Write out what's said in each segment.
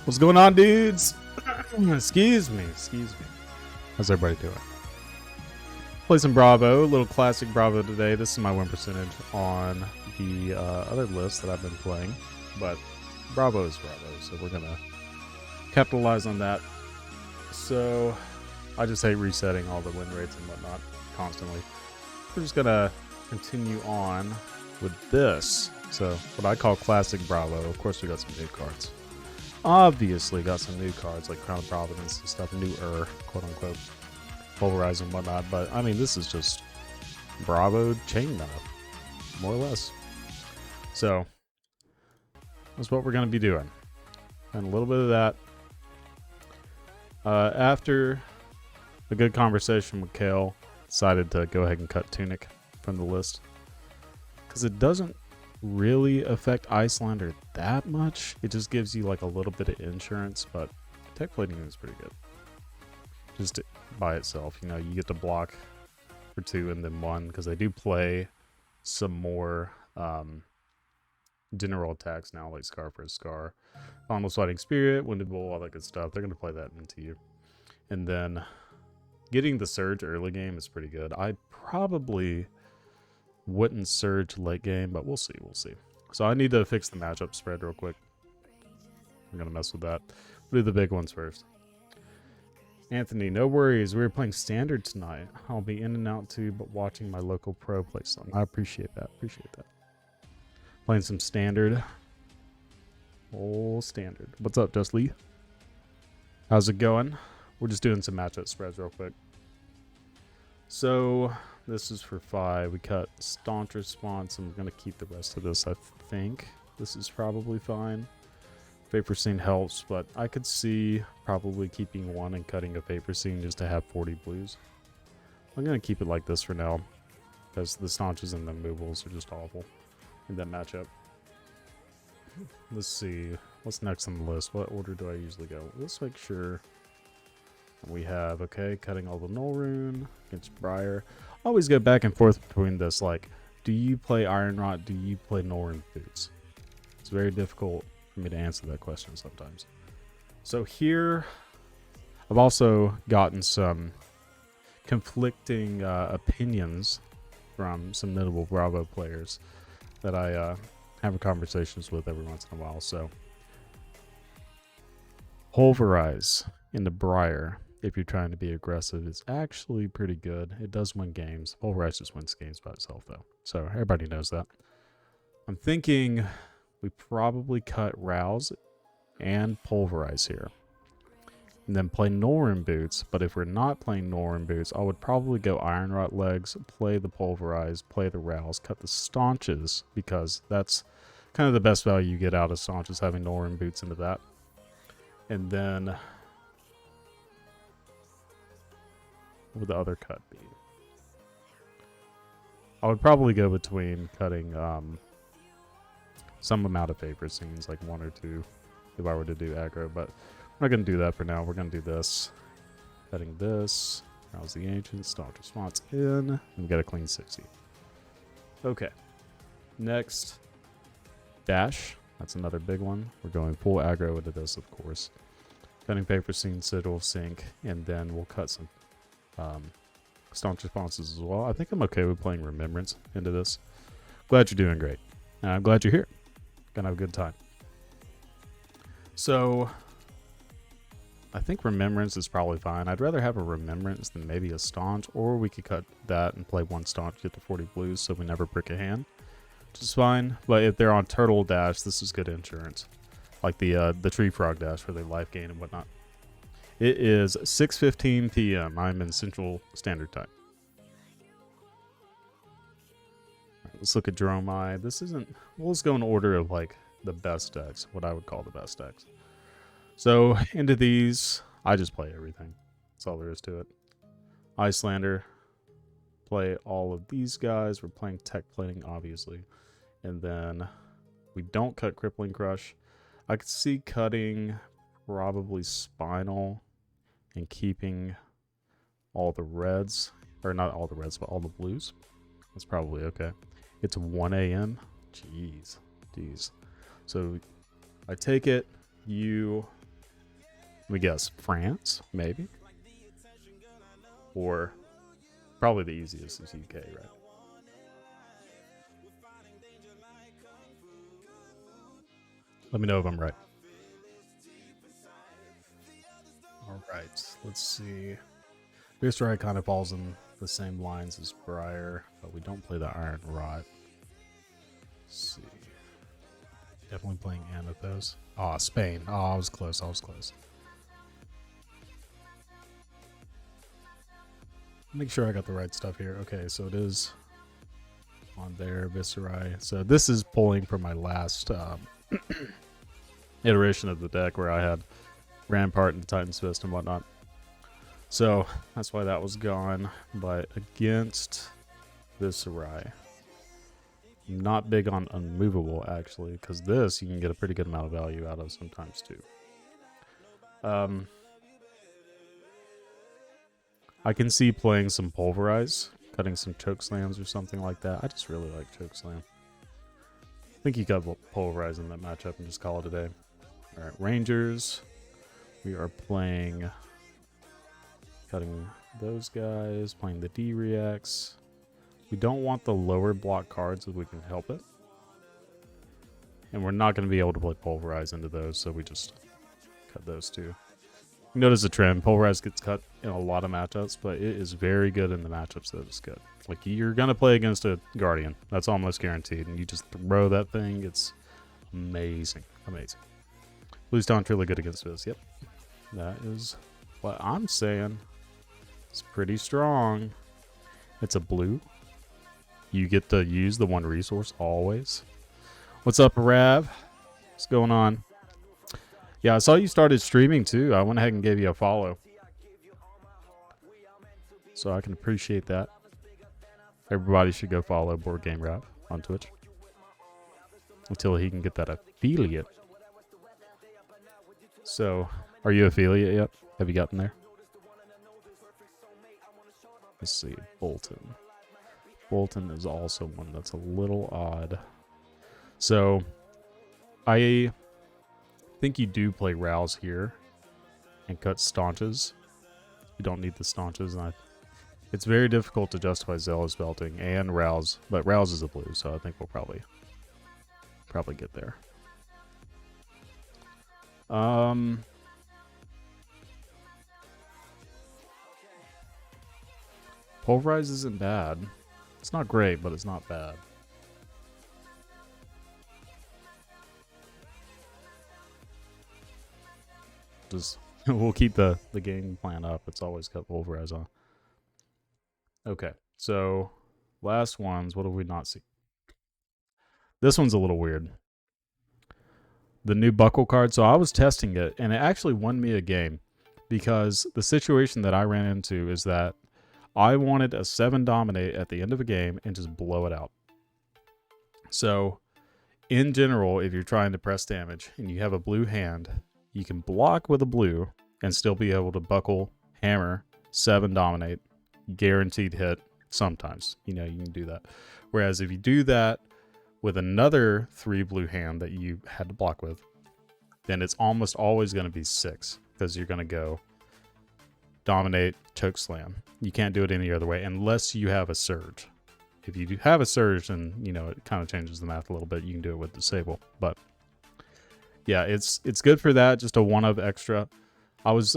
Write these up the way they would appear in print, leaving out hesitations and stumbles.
What's going on, dudes? Excuse me. How's everybody doing? Play some Bravo, a little classic Bravo today. This is my win percentage on the other list that I've been playing, but Bravo is Bravo, so we're gonna capitalize on that. So I just hate resetting all the win rates and whatnot constantly. We're just gonna continue on with this. So what I call classic Bravo. Of course, we got some new cards. Obviously got some new cards like Crown of Providence and stuff, newer, quote unquote, Pulverize and whatnot, but I mean, this is just Bravo chainmail, more or less. So that's what we're going to be doing, and a little bit of that. After a good conversation with Kale, decided to go ahead and cut Tunic from the list because it doesn't really affect Icelander that much. It just gives you like a little bit of insurance, but tech plating is pretty good just by itself. You know, you get to block for 2 and then 1 because they do play some more general attacks now, like Scar for a Scar, Almost Fighting Spirit, Wounded Bull, all that good stuff. They're going to play that into you. And then getting the Surge early game is pretty good. I probably wouldn't Surge late game, but we'll see. So I need to fix the matchup spread real quick. I'm going to mess with that. We'll do the big ones first. Anthony, no worries. We were playing Standard tonight. I'll be in and out too, but watching my local pro play some. I appreciate that. Playing some Standard. Oh, Standard. What's up, Just Lee? How's it going? We're just doing some matchup spreads real quick. So this is for 5. We cut Staunch Response. I'm going to keep the rest of this, I think. This is probably fine. Vapor Scene helps, but I could see probably keeping 1 and cutting a Vapor Scene just to have 40 blues. I'm going to keep it like this for now, because the Staunches and the movables are just awful in that matchup. Let's see. What's next on the list? What order do I usually go? Let's make sure we have, okay, cutting all the Null Rune against Briar. I always go back and forth between this, like, do you play Iron Rot? Do you play Null Rune Boots? It's very difficult for me to answer that question sometimes. So here, I've also gotten some conflicting opinions from some notable Bravo players that I have conversations with every once in a while. So Pulverize in the Briar, if you're trying to be aggressive, is actually pretty good. It does win games. Pulverize just wins games by itself, though. So everybody knows that. I'm thinking we probably cut Rouse and Pulverize here. And then play Null Rune Boots. But if we're not playing Null Rune Boots, I would probably go Iron Rot Legs, play the Pulverize, play the Rouse, cut the Staunches, because that's kind of the best value you get out of Staunches, having Null Rune Boots into that. And then what would the other cut be? I would probably go between cutting some amount of Vapor Scenes, like 1 or 2, if I were to do aggro, but we're not going to do that for now. We're going to do this. Cutting this. Rouse the Ancient. Staunch Response in. And we got a clean 60. Okay. Next. Dash. That's another big one. We're going full aggro into this, of course. Cutting Vapor Scene, Sigil, Sync, and then we'll cut some Staunch Responses as well. I think I'm okay with playing Remembrance into this. Glad you're doing great. And I'm glad you're here. Gonna have a good time. So I think Remembrance is probably fine. I'd rather have a Remembrance than maybe a Staunch, or we could cut that and play 1 Staunch, get to 40 blues so we never brick a hand, which is fine. But if they're on Turtle Dash, this is good insurance. Like the Tree Frog Dash for their life gain and whatnot. It is 6:15 p.m. I'm in Central Standard Time. Right, let's look at Dromai. This isn't... Well, let's go in order of like the best decks, what I would call the best decks. So into these, I just play everything. That's all there is to it. Icelander, play all of these guys. We're playing tech plating, obviously. And then we don't cut Crippling Crush. I could see cutting probably Spinal and keeping all the reds. Or not all the reds, but all the blues. That's probably okay. It's 1 a.m. Jeez. So I take it you Let me guess. France, maybe? Or probably the easiest is UK, right? Let me know if I'm right. All right, let's see. Viceroy kind of falls in the same lines as Briar, but we don't play the Iron Rot. Let's see. Definitely playing Amathos. Oh, Spain. Oh, I was close. Make sure I got the right stuff here. Okay, so it is on there, Viceroy. So this is pulling from my last iteration of the deck where I had Rampart and Titan's Fist and whatnot. So that's why that was gone. But against Viceroy, I'm not big on Unmovable, actually, because this you can get a pretty good amount of value out of sometimes, too. I can see playing some Pulverize, cutting some Choke Slams or something like that. I just really like Choke Slam. I think you got Pulverize in that matchup and just call it a day. Alright, Rangers. We are playing... Cutting those guys, playing the D-Reacts. We don't want the lower block cards if we can help it. And we're not going to be able to play Pulverize into those, so we just cut those two. You notice the trend. Pulverize gets cut in a lot of matchups, but it is very good in the matchups that it's good. Like, you're going to play against a Guardian. That's almost guaranteed. And you just throw that thing. It's amazing. Amazing. Bluestone's really good against this. Yep. That is what I'm saying. It's pretty strong. It's a blue. You get to use the one resource always. What's up, Rav? What's going on? Yeah, I saw you started streaming too. I went ahead and gave you a follow. So I can appreciate that. Everybody should go follow Board Game Rav on Twitch. Until he can get that affiliate. So, are you affiliate yet? Have you gotten there? Let's see. Bolton. Bolton is also one that's a little odd. So, I think you do play Rouse here and cut Staunches. You don't need the Staunches. And it's very difficult to justify Zealous Belting and Rouse, but Rouse is a blue, so I think we'll probably get there. Pulverize isn't bad. It's not great, but it's not bad. Just we'll keep the game plan up. It's always got Pulverize on. Okay, so last ones. What have we not seen? This one's a little weird. The new buckle card. So I was testing it, and it actually won me a game because the situation that I ran into is that I wanted a 7 dominate at the end of a game and just blow it out. So, in general, if you're trying to press damage and you have a blue hand, you can block with a blue and still be able to buckle, hammer, 7 dominate, guaranteed hit sometimes. You know, you can do that. Whereas if you do that with another 3 blue hand that you had to block with, then it's almost always going to be 6 because you're going to go dominate, choke slam. You can't do it any other way unless you have a surge. If you do have a surge, then you know it kind of changes the math a little bit. You can do it with disable, but yeah, it's good for that. Just a 1-of extra. I was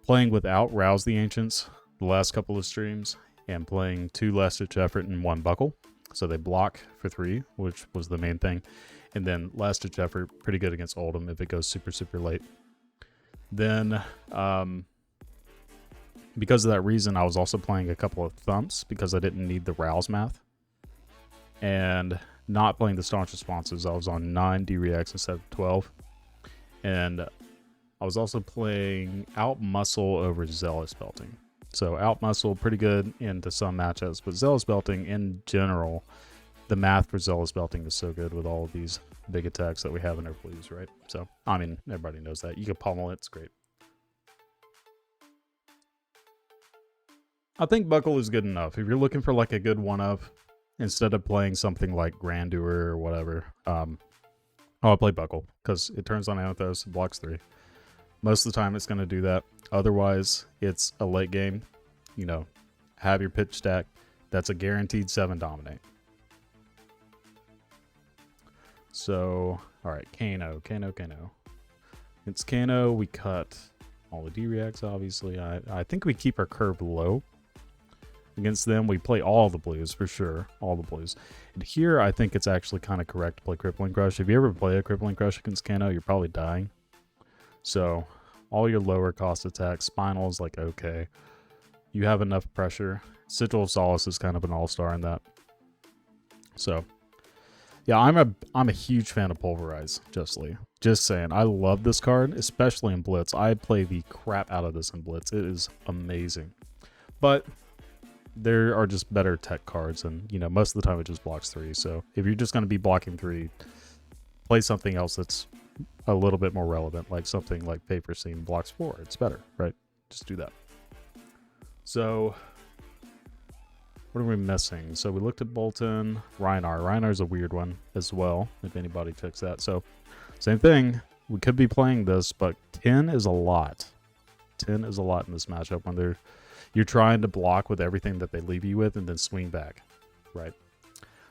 playing without Rouse the Ancients the last couple of streams and playing 2 last ditch effort and 1 buckle, so they block for 3, which was the main thing. And then last ditch effort, pretty good against Oldhim if it goes super late. Then because of that reason, I was also playing a couple of thumps because I didn't need the Rouse math. And not playing the staunch responses. I was on 9 D-Reacts instead of 12. And I was also playing Out Muscle over Zealous Belting. So Out Muscle, pretty good into some matchups. But Zealous Belting, in general, the math for Zealous Belting is so good with all of these big attacks that we have in our blues, right? So, I mean, everybody knows that. You can pummel it. It's great. I think Buckle is good enough. If you're looking for like a good 1-of, instead of playing something like Grandeur or whatever, I'll play Buckle because it turns on Amathos, blocks 3. Most of the time, it's going to do that. Otherwise, it's a late game. You know, have your pitch stack. That's a guaranteed 7 dominate. So, all right, Kano. It's Kano. We cut all the D-reacts, obviously. I think we keep our curve low. Against them, we play all the blues, for sure. All the blues. And here, I think it's actually kind of correct to play Crippling Crush. If you ever play a Crippling Crush against Kano, you're probably dying. So, all your lower cost attacks, Spinal is like okay. You have enough pressure. Sigil of Solace is kind of an all-star in that. So, yeah, I'm a huge fan of Pulverize, Justly. Just saying, I love this card, especially in Blitz. I play the crap out of this in Blitz. It is amazing. But there are just better tech cards, and you know, most of the time it just blocks 3. So if you're just going to be blocking 3, play something else that's a little bit more relevant, like something like Paper Scene blocks 4. It's better, right? Just do that. So what are we missing? So we looked at Bolton, Reinar. Reinar's a weird one as well, if anybody checks that. So same thing. We could be playing this, but 10 is a lot. 10 is a lot in this matchup when you're trying to block with everything that they leave you with and then swing back, right?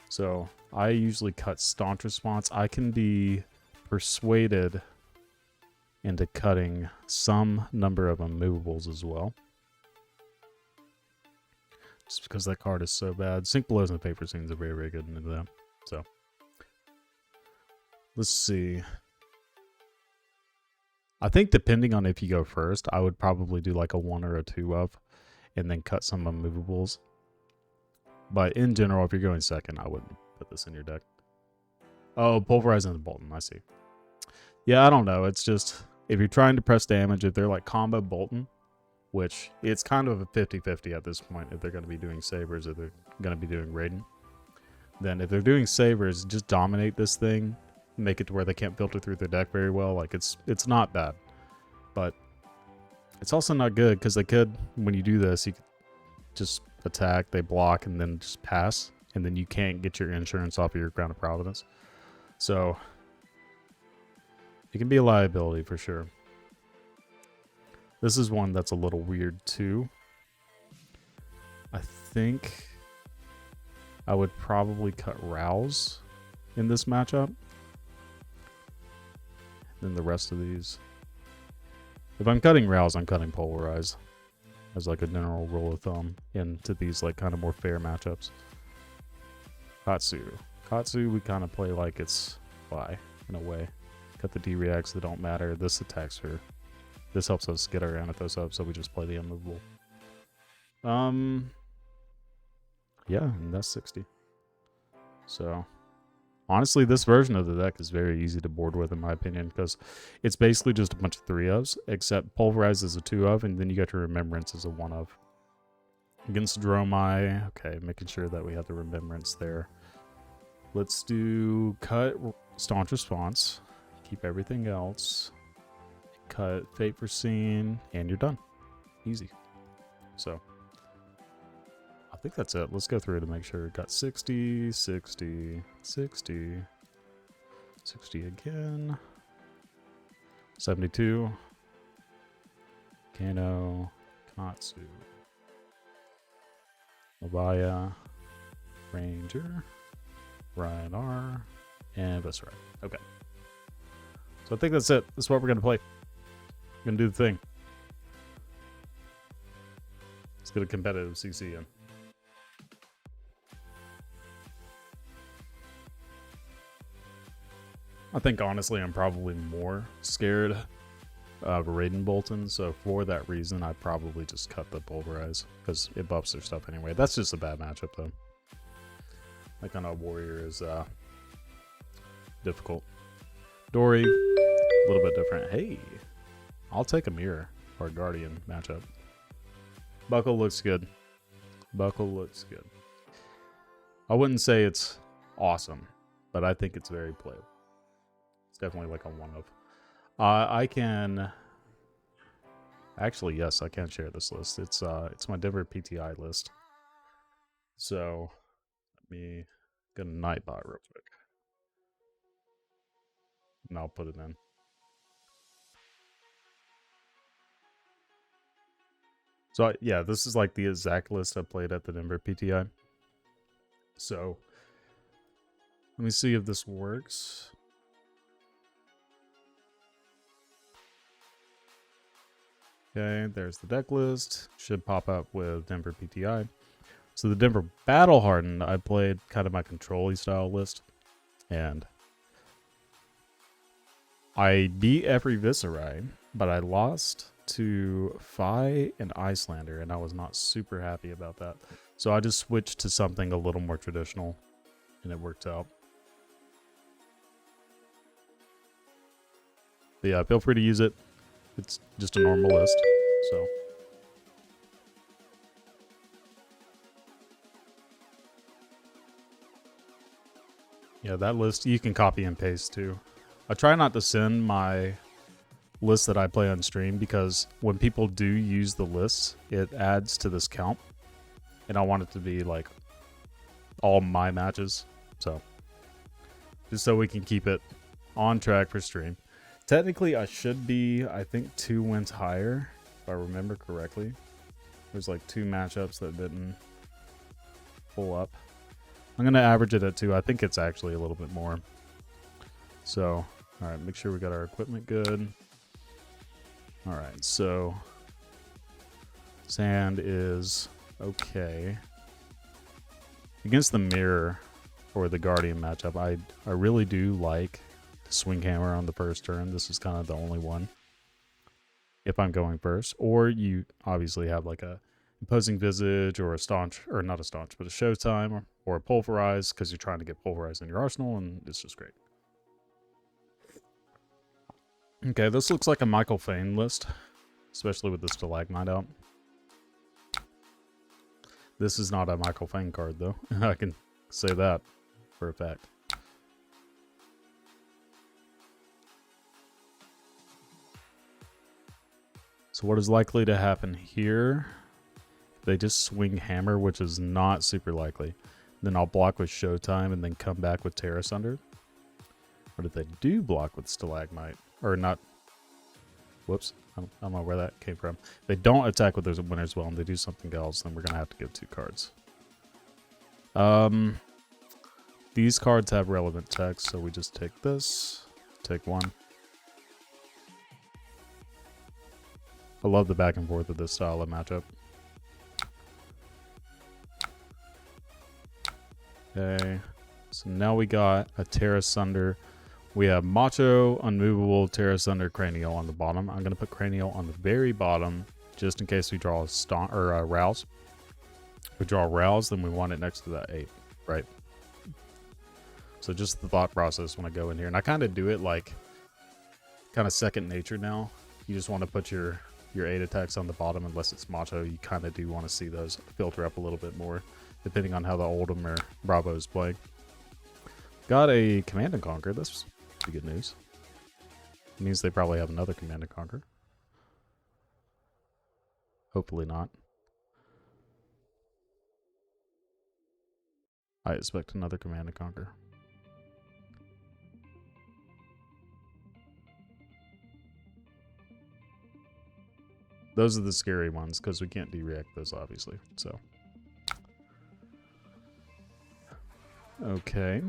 So I usually cut Staunch Response. I can be persuaded into cutting some number of unmovables as well. Just because that card is so bad. Sink Blows and Paper Scenes are very, very good into that. So let's see. I think depending on if you go first, I would probably do like a 1 or a 2 of, and then cut some unmovables. But in general, if you're going second, I wouldn't put this in your deck. Oh, Pulverizing the Bolton, I see. Yeah, I don't know. It's just, if you're trying to press damage, if they're like combo Bolton, which it's kind of a 50-50 at this point, if they're going to be doing Sabers or they're going to be doing Raiden, then if they're doing Sabers, just dominate this thing, make it to where they can't filter through their deck very well. Like, it's not bad. But it's also not good, because they could, when you do this, you could just attack, they block, and then just pass, and then you can't get your insurance off of your Crown of Providence. So it can be a liability for sure. This is one that's a little weird too. I think I would probably cut Rouse in this matchup. Then the rest of these. If I'm cutting Rouse, I'm cutting Polarize as like a general rule of thumb into these like kind of more fair matchups. Katsu, we kind of play like it's fly in a way. Cut the D-reacts that don't matter. This attacks her. This helps us get our Anathos up, so we just play the unmovable. Yeah, and that's 60. So, honestly, this version of the deck is very easy to board with, in my opinion, because it's basically just a bunch of 3-ofs, except Pulverize is a 2-of, and then you get your Remembrance as a 1-of. Against Dromai, okay, making sure that we have the Remembrance there. Let's do cut Staunch Response, keep everything else, cut Fate for Scene, and you're done. Easy. So, I think that's it. Let's go through to make sure. Got 60, 60, 60, 60 again, 72, Kano, Katsu, Mabaya, Ranger, Reinar, and Viscera. Okay. So I think that's it. That's what we're going to play. We're going to do the thing. Let's get a competitive CC in. I think, honestly, I'm probably more scared of Raiden Bolton, so for that reason, I probably just cut the Pulverize, because it buffs their stuff anyway. That's just a bad matchup, though. Like on a Warrior is difficult. Dory, a little bit different. Hey, I'll take a Mirror or a Guardian matchup. Buckle looks good. Buckle looks good. I wouldn't say it's awesome, but I think it's very playable. It's definitely like a 1-of. I can... Actually, yes, I can share this list. It's my Denver PTI list. So, let me get a Nightbot real quick. And I'll put it in. So yeah, this is like the exact list I played at the Denver PTI. So let me see if this works. Okay, there's the deck list. Should pop up with Denver PTI. So the Denver Battle Hardened, I played kind of my control-y style list. And I beat every Viserai, but I lost to Phi and Icelander, and I was not super happy about that. So I just switched to something a little more traditional, and it worked out. But yeah, feel free to use it. It's just a normal list, so. Yeah, that list, you can copy and paste too. I try not to send my list that I play on stream because when people do use the lists, it adds to this count. And I want it to be like all my matches. So just so we can keep it on track for stream. Technically, I should be, I think, 2 wins higher, if I remember correctly. There's like 2 matchups that didn't pull up. I'm going to average it at 2. I think it's actually a little bit more. So, all right, make sure we got our equipment good. All right, so sand is okay. Against the mirror or the guardian matchup, I really do like the swing hammer on the first turn. This is kind of the only one if I'm going first. Or you obviously have like a imposing visage or a staunch, or not a staunch, but a showtime or a pulverize because you're trying to get pulverized in your arsenal, and it's just great. Okay, this looks like a Michael Fane list, especially with the stalagmite out. This is not a Michael Fane card, though. I can say that for a fact. So what is likely to happen here? They just swing hammer, which is not super likely. Then I'll block with showtime and then come back with Terra Sunder. Or if they do block with stalagmite, or not, whoops, I don't know where that came from. If they don't attack with those winners well and they do something else, then we're going to have to give 2 cards. These cards have relevant text, so we just take this, take 1. I love the back and forth of this style of matchup. Okay, so now we got a Terra Sunder. We have Macho, Unmovable, Terra Sunder, Cranial on the bottom. I'm going to put Cranial on the very bottom just in case we draw a Rouse. If we draw a Rouse, then we want it next to that 8, right? So just the thought process when I go in here. And I kind of do it like kind of second nature now. You just want to put your 8 attacks on the bottom unless it's Macho. You kind of do want to see those filter up a little bit more depending on how the Oldhim or Bravo is playing. Got a Command and Conquer. That's pretty good news. It means they probably have another Command and Conquer. Hopefully not. I expect another Command and Conquer. Those are the scary ones because we can't de-react those, obviously. So, okay.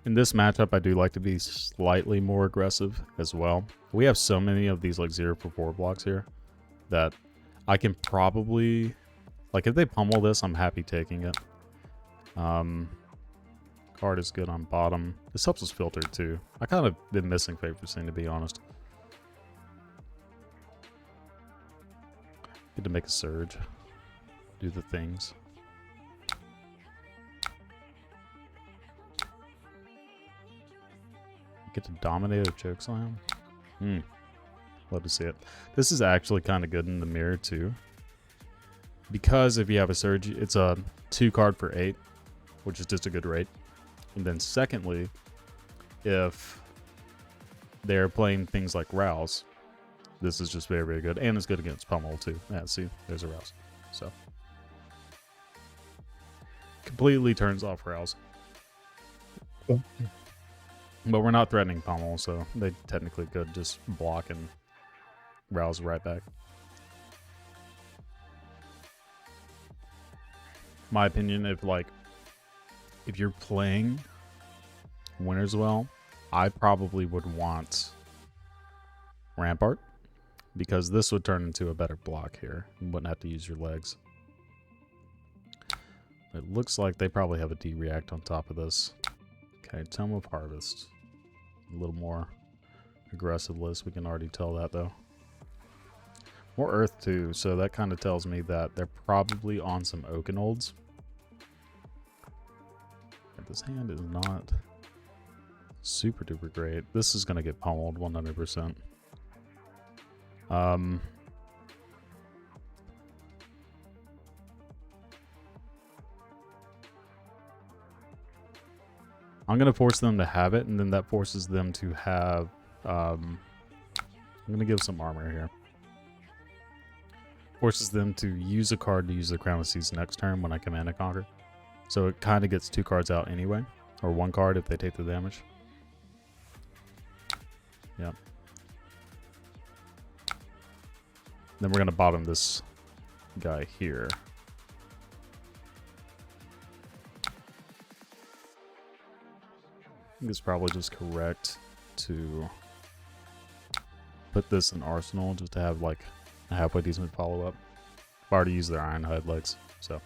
In this matchup, I do like to be slightly more aggressive as well. We have so many of these like 0 for 4 blocks here that I can probably, like if they pummel this, I'm happy taking it. Card is good on bottom. This helps us filter too. I kind of been missing Favorite Scene, to be honest. Get to make a surge. Do the things. Get to dominate a chokeslam. Love to see it. This is actually kind of good in the mirror too. Because if you have a surge, it's a 2 card for 8, which is just a good rate. And then secondly, if they're playing things like Rouse, this is just very, very good. And it's good against Pummel too. Yeah, see, there's a Rouse. So completely turns off Rouse. But we're not threatening Pummel, so they technically could just block and rouse right back. My opinion, if you're playing Winners well, I probably would want Rampart, because this would turn into a better block here. You wouldn't have to use your legs. It looks like they probably have a D-React on top of this. Okay, Tome of Harvest. A little more aggressive list. We can already tell that, though. More Earth, too, so that kind of tells me that they're probably on some Oakenolds. This hand is not super duper great. This is going to get pummeled 100%. I'm going to force them to have it, and then that forces them to have... I'm going to give some armor here. Forces them to use a card to use the Crown of Seas next turn when I Command and Conquer. So it kind of gets 2 cards out anyway. Or 1 card if they take the damage. Yep. Then we're going to bottom this guy here. I think it's probably just correct to put this in Arsenal just to have like a halfway decent follow-up. I've already used their Ironhide legs, so.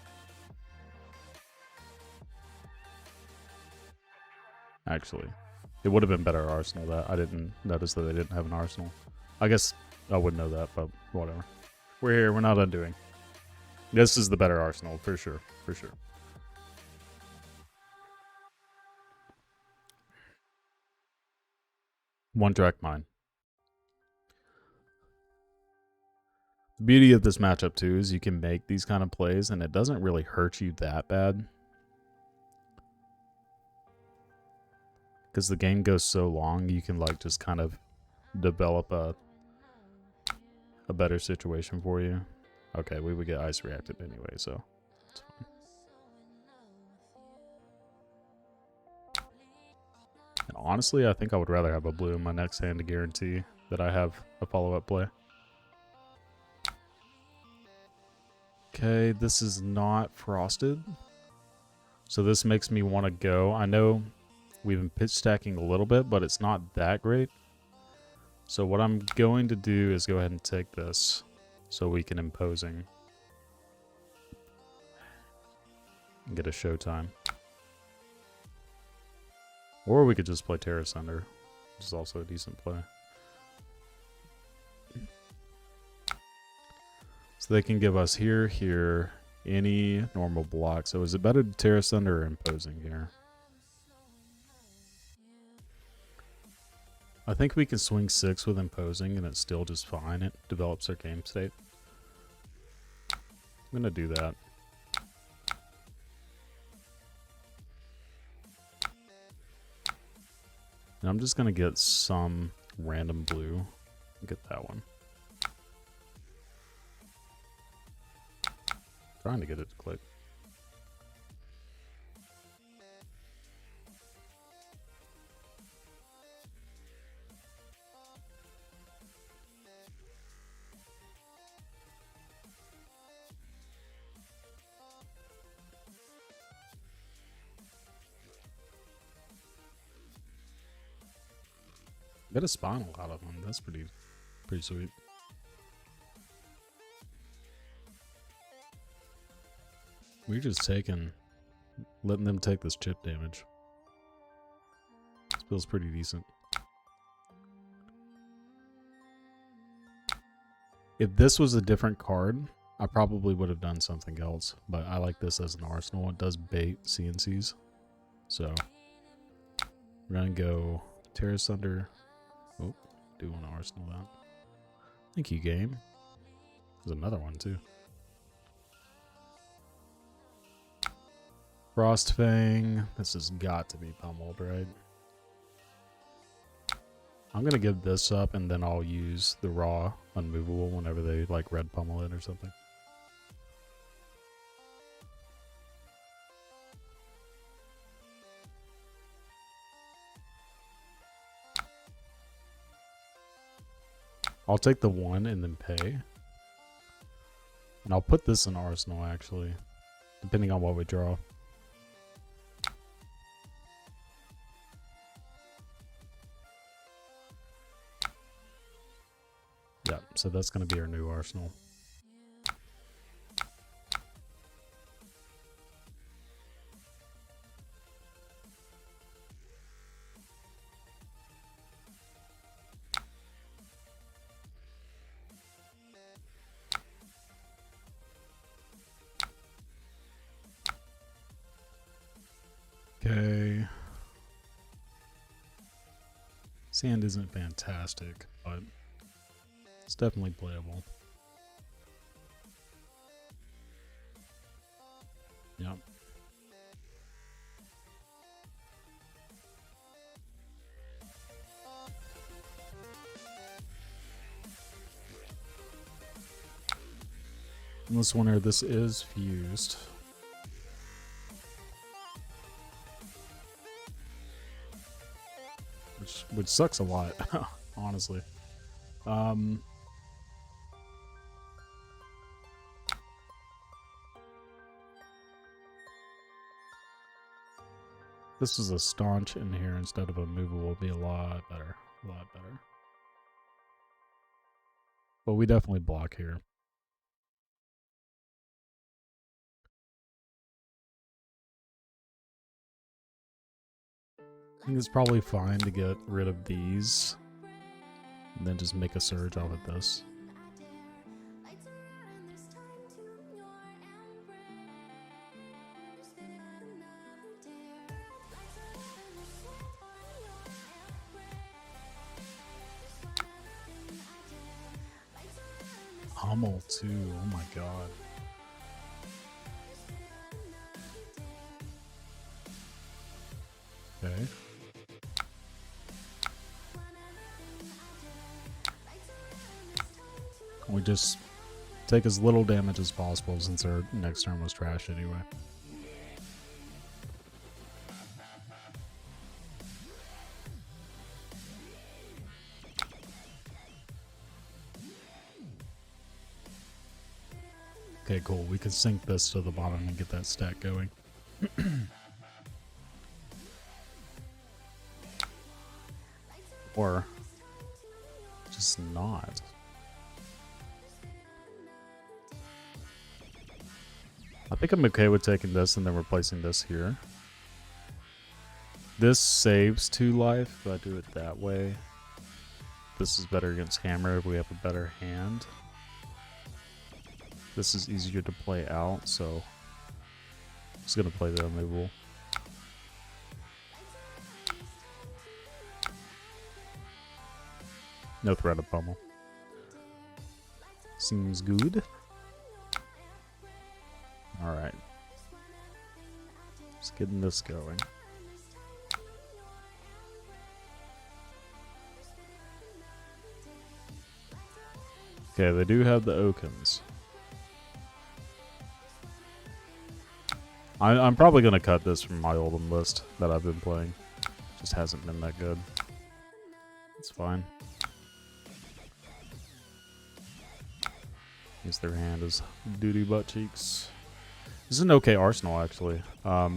Actually, it would have been better Arsenal that. I didn't notice that they didn't have an Arsenal. I guess I wouldn't know that, but whatever. We're here, we're not undoing. This is the better Arsenal, for sure, for sure. One-track mind. The beauty of this matchup, too, is you can make these kind of plays, and it doesn't really hurt you that bad. Because the game goes so long, you can like just kind of develop a better situation for you. Okay, we would get ice reacted anyway, so it's fine. And honestly, I think I would rather have a blue in my next hand to guarantee that I have a follow-up play. Okay, this is not frosted. So this makes me want to go. I know we've been pitch stacking a little bit, but it's not that great. So what I'm going to do is go ahead and take this so we can imposing and get a showtime. Or we could just play Terra Sunder, which is also a decent play. So they can give us here, any normal block. So is it better to Terra Sunder or imposing here? I think we can swing 6 with imposing and it's still just fine. It develops our game state. I'm going to do that. And I'm just going to get some random blue. Get that one. Trying to get it to click. Got a spinal out of them. That's pretty sweet. We're just letting them take this chip damage. This feels pretty decent. If this was a different card, I probably would have done something else. But I like this as an arsenal. It does bait CNCs. So we're gonna go Terra Sunder. Oh, do want to arsenal that. Thank you, game. There's another one too. Frostfang. This has got to be pummeled, right? I'm gonna give this up and then I'll use the raw unmovable whenever they like red pummel it or something. I'll take the 1 and then pay. And I'll put this in Arsenal, actually. Depending on what we draw. Yeah, so that's going to be our new Arsenal. Okay. Sand isn't fantastic, but it's definitely playable. Yep. In this winter, this is fused. Which sucks a lot, honestly. This is a staunch in here instead of a movable would be a lot better. A lot better. But we definitely block here. I think it's probably fine to get rid of these and then just make a surge off of this. Hummel too, oh my god. Okay. We just take as little damage as possible since our next turn was trash anyway. Okay, cool. We can sink this to the bottom and get that stack going. Or just not. I think I'm okay with taking this and then replacing this here. This saves 2 life if I do it that way. This is better against hammer if we have a better hand. This is easier to play out, so I'm just gonna play the immovable. No threat of pummel. Seems good. Alright. Just getting this going. Okay, they do have the Okins. I'm probably going to cut this from my Oldhim list that I've been playing. Just hasn't been that good. It's fine. Guess their hand is doo-doo butt cheeks. This is an okay arsenal, actually. I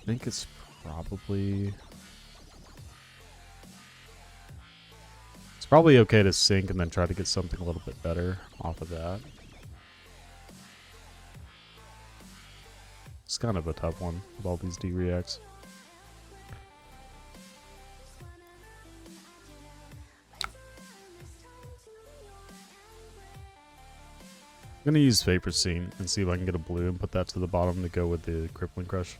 think it's probably... It's probably okay to sink and then try to get something a little bit better off of that. It's kind of a tough one with all these D-reacts. I'm going to use Vapor Scene and see if I can get a blue and put that to the bottom to go with the Crippling Crush.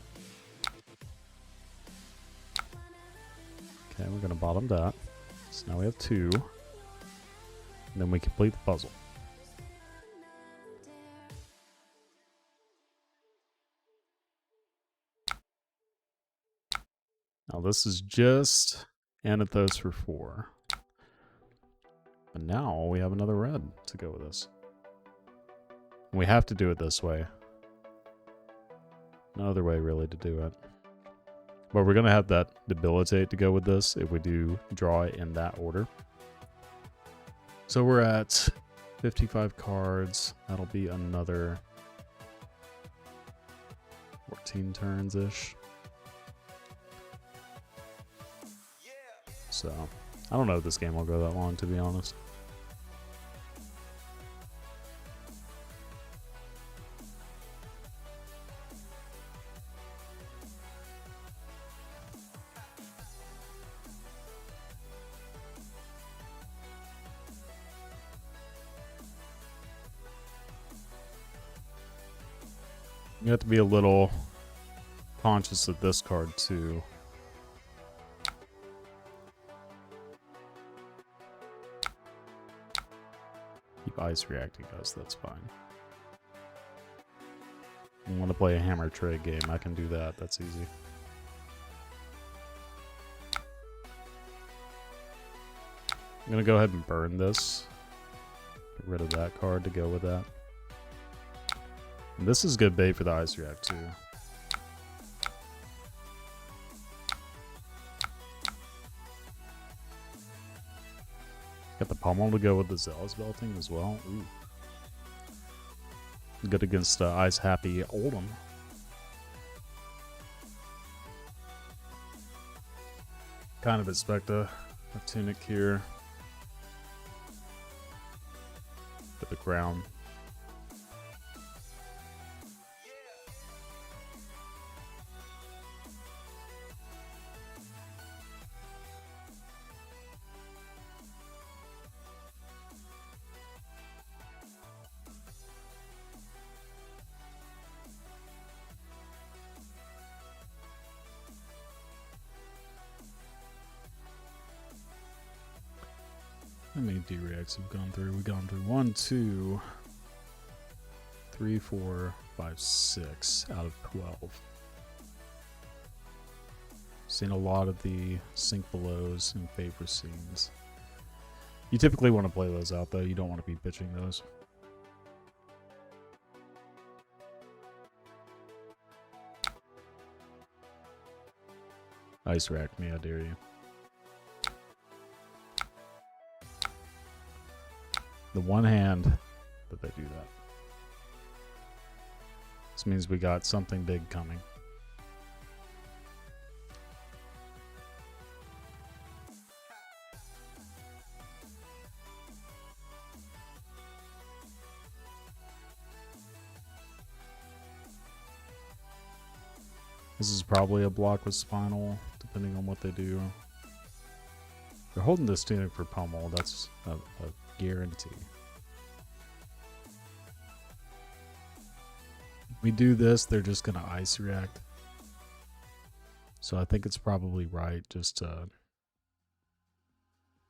Okay, we're going to bottom that. So now we have 2. And then we complete the puzzle. Now this is just Anethos for 4. And now we have another red to go with this. We have to do it this way. No other way really to do it. But we're going to have that debilitate to go with this if we do draw it in that order. So we're at 55 cards. That'll be another 14 turns-ish. So, I don't know if this game will go that long, to be honest. You have to be a little conscious of this card, too. Keep ice reacting us, that's fine. I want to play a hammer trade game, I can do that, that's easy. I'm going to go ahead and burn this. Get rid of that card to go with that. And this is good bait for the ice react, too. Got the pommel to go with the Zealous Belting as well. Ooh. Good against Ice Happy Oldhim. Kind of expect a tunic here. To the ground. How many D-reacts have gone through? We've gone through 1, 2, 3, 4, 5, 6 out of 12. Seen a lot of the sink belows and favor scenes. You typically want to play those out, though. You don't want to be pitching those. Ice rack me, I dare you. The one hand that they do that. This means we got something big coming. This is probably a block with Spinal, depending on what they do. They're holding this tunic for Pummel, that's a guarantee. We do this, they're just going to ice react. So I think it's probably right just to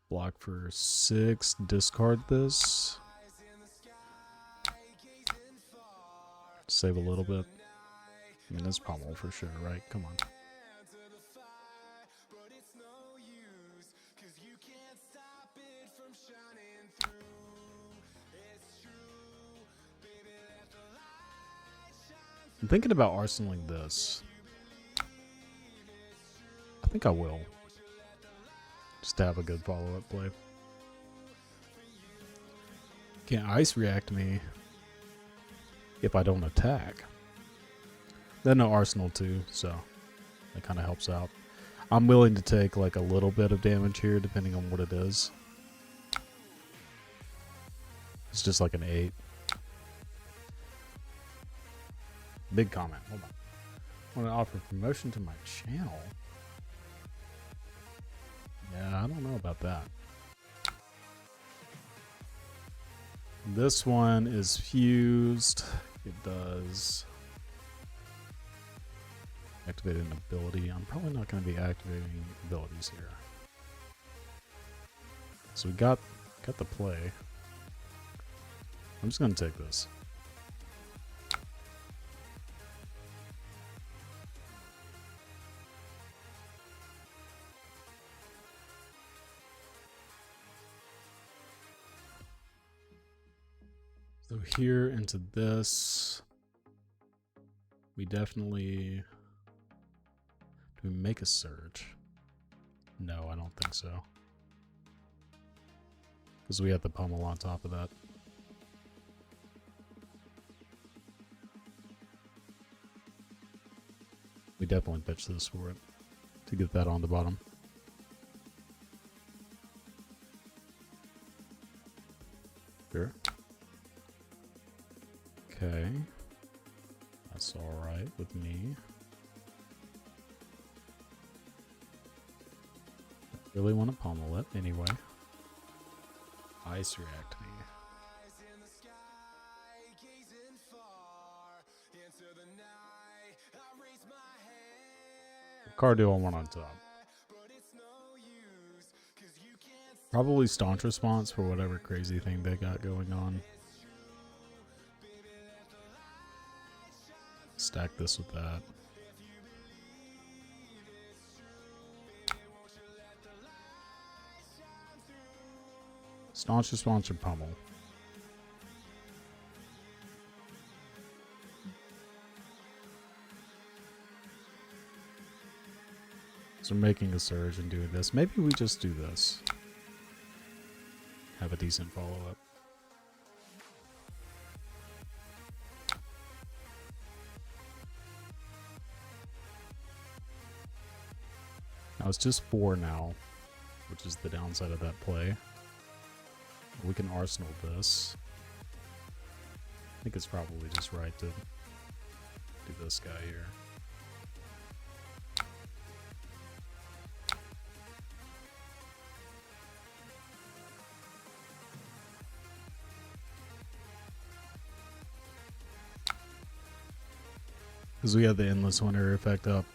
block for 6, discard this. Save a little bit. I mean, that's Pummel for sure, right? Come on. I'm thinking about arsenaling this. I think I will. Just to have a good follow-up play. Can't ice react me if I don't attack. Then no arsenal too, so that kind of helps out. I'm willing to take like a little bit of damage here depending on what it is. It's just like an 8. Big comment. Hold on. I want to offer promotion to my channel. Yeah, I don't know about that. This one is fused. It does activate an ability. I'm probably not going to be activating abilities here. So we got the play. I'm just going to take this. So here into this, we definitely, Do we make a surge? No, I don't think so. Because we have the pummel on top of that. We definitely pitch this for it to get that on the bottom. Sure. Okay. That's alright with me. I really want to pummel it anyway. Ice react me. What card do I want on top? Probably staunch response for whatever crazy thing they got going on. Stack this with that. Staunch response or pummel. So making a surge and doing this. Maybe we just do this. Have a decent follow-up. Now it's just 4 now, which is the downside of that play. We can arsenal this. I think it's probably just right to do this guy here. Because we have the endless winter effect up.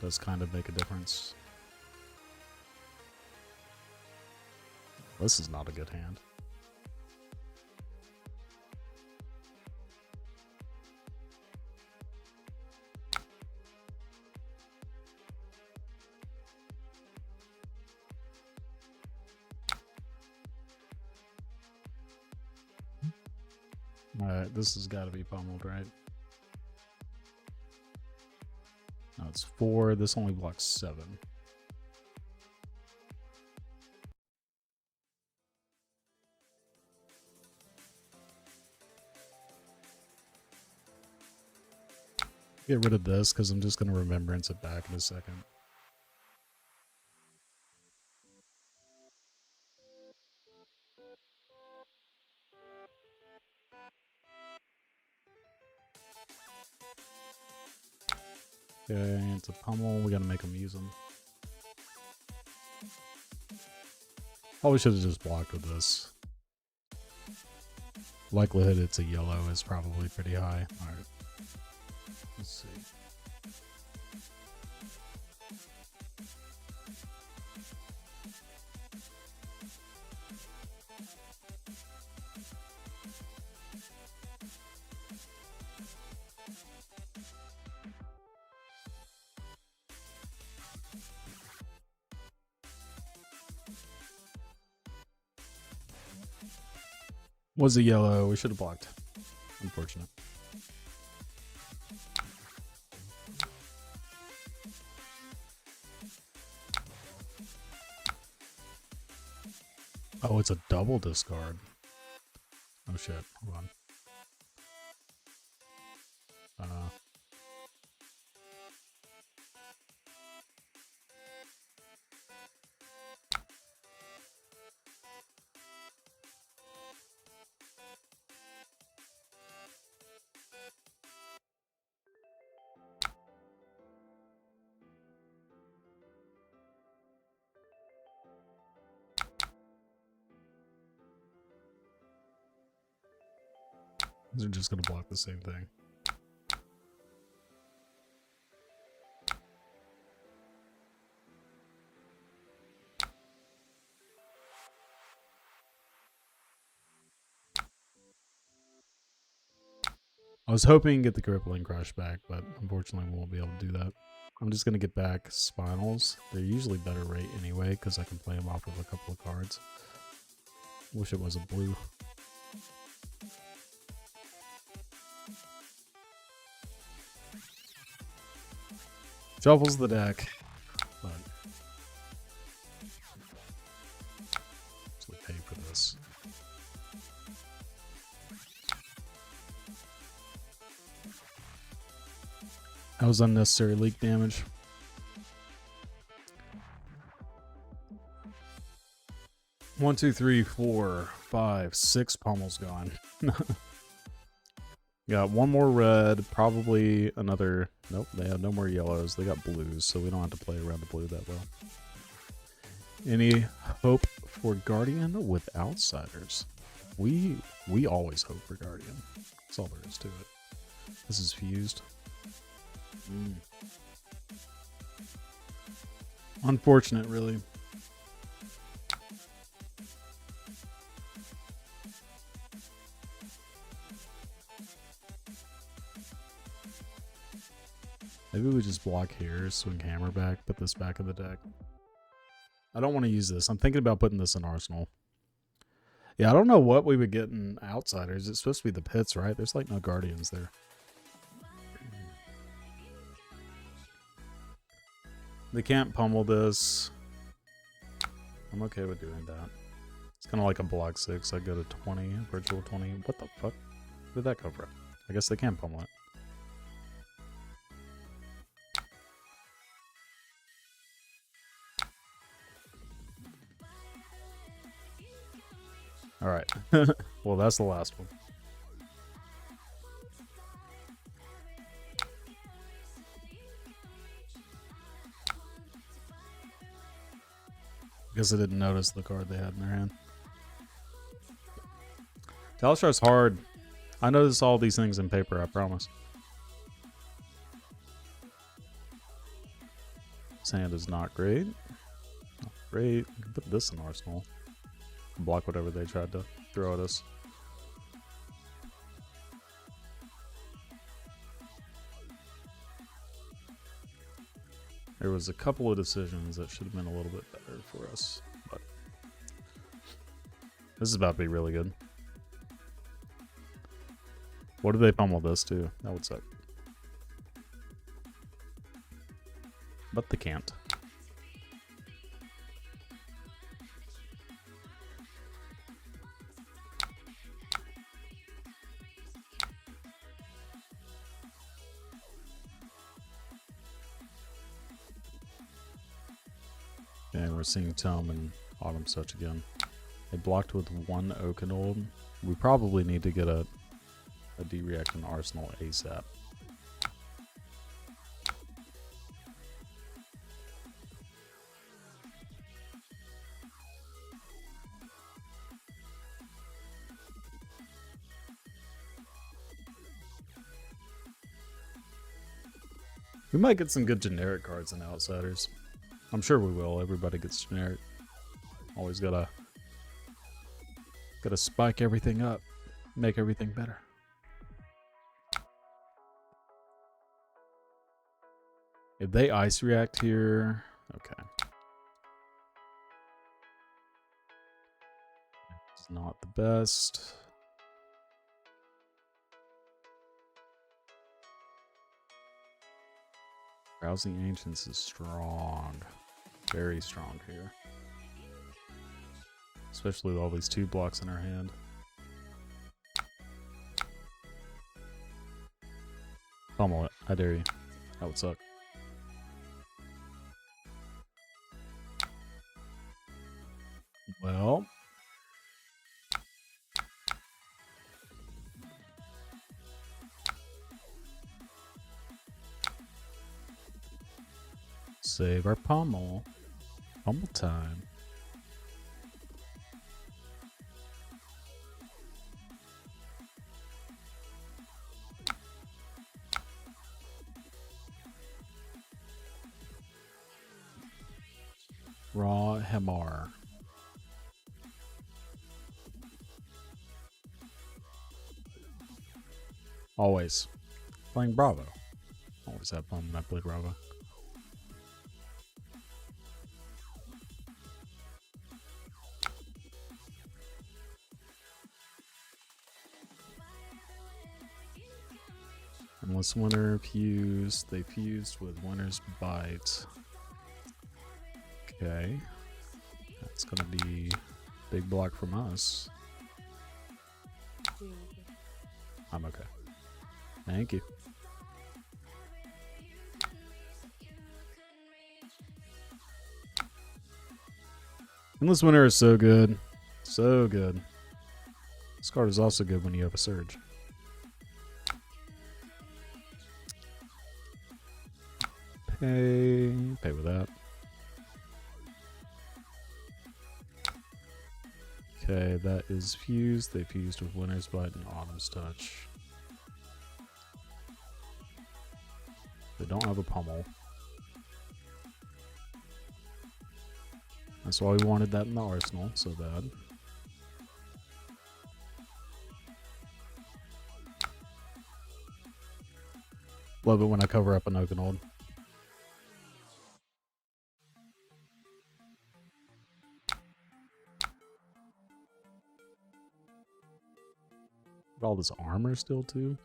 Does kind of make a difference. This is not a good hand. Alright, this has got to be pummeled, right? No, it's 4. This only blocks 7. Get rid of this because I'm just going to remembrance it back in a second. Okay, it's a pummel. We got to make them use them. Probably should have just blocked with this. Likelihood it's a yellow is probably pretty high. Alright. Let's see. Was a yellow. We should have blocked. Unfortunate. Oh, it's a double discard. Oh shit. Hold on. They're just going to block the same thing. I was hoping to get the Crippling Crush back, but unfortunately we won't be able to do that. I'm just going to get back Spinals. They're usually better rate anyway, because I can play them off of a couple of cards. Wish it was a blue. Shuffles the deck. But so we pay for this. That was unnecessary leak damage. One, two, three, 4, 5, 6 pommels gone. Got one more red, probably another. Nope, they have no more yellows. They got blues, so we don't have to play around the blue that well. Any hope for Guardian with outsiders? We always hope for Guardian. That's all there is to it. This is fused. Unfortunate, really. Maybe we just block here, swing hammer back, put this back in the deck. I don't want to use this. I'm thinking about putting this in Arsenal. Yeah, I don't know what we would get in outsiders. It's supposed to be the pits, right? There's like no guardians there. They can't pummel this. I'm okay with doing that. It's kind of like a block 6. I go to 20, virtual 20. What the fuck? Where did that come from? I guess they can pummel it. Alright. Well, that's the last one. Guess I didn't notice the card they had in their hand. Telstar's hard. I notice all these things in paper, I promise. This hand is not great. Not great. I can put this in Arsenal. Block whatever they tried to throw at us. There was a couple of decisions that should have been a little bit better for us, but this is about to be really good. What do they pummel this to? That would suck. But they can't. And we're seeing Tome and Autumn Such again. They blocked with one Oakenold. We probably need to get a D-React in Arsenal ASAP. We might get some good generic cards in Outsiders. I'm sure we will. Everybody gets generic. Always gotta spike everything up, make everything better. If they ice react here, okay. It's not the best. Rousing Ancients is strong. Very strong here. Especially with all these 2 blocks in our hand. Pummel it. I dare you. That would suck. Well. Save our pummel. Pummel time. Raw Hamar. Always. Playing Bravo. Always have fun when I play Bravo. this winter fused. They fused with winter's bite. Okay. That's gonna be big block from us. I'm okay. Thank you. Endless Winter is so good. So good. This card is also good when you have a surge. Pay with that. Okay, that is fused. They fused with Winter's Bite and Autumn's Touch. They don't have a pummel. That's why we wanted that in the arsenal so bad. Love it when I cover up an Oakenold. All this armor still too?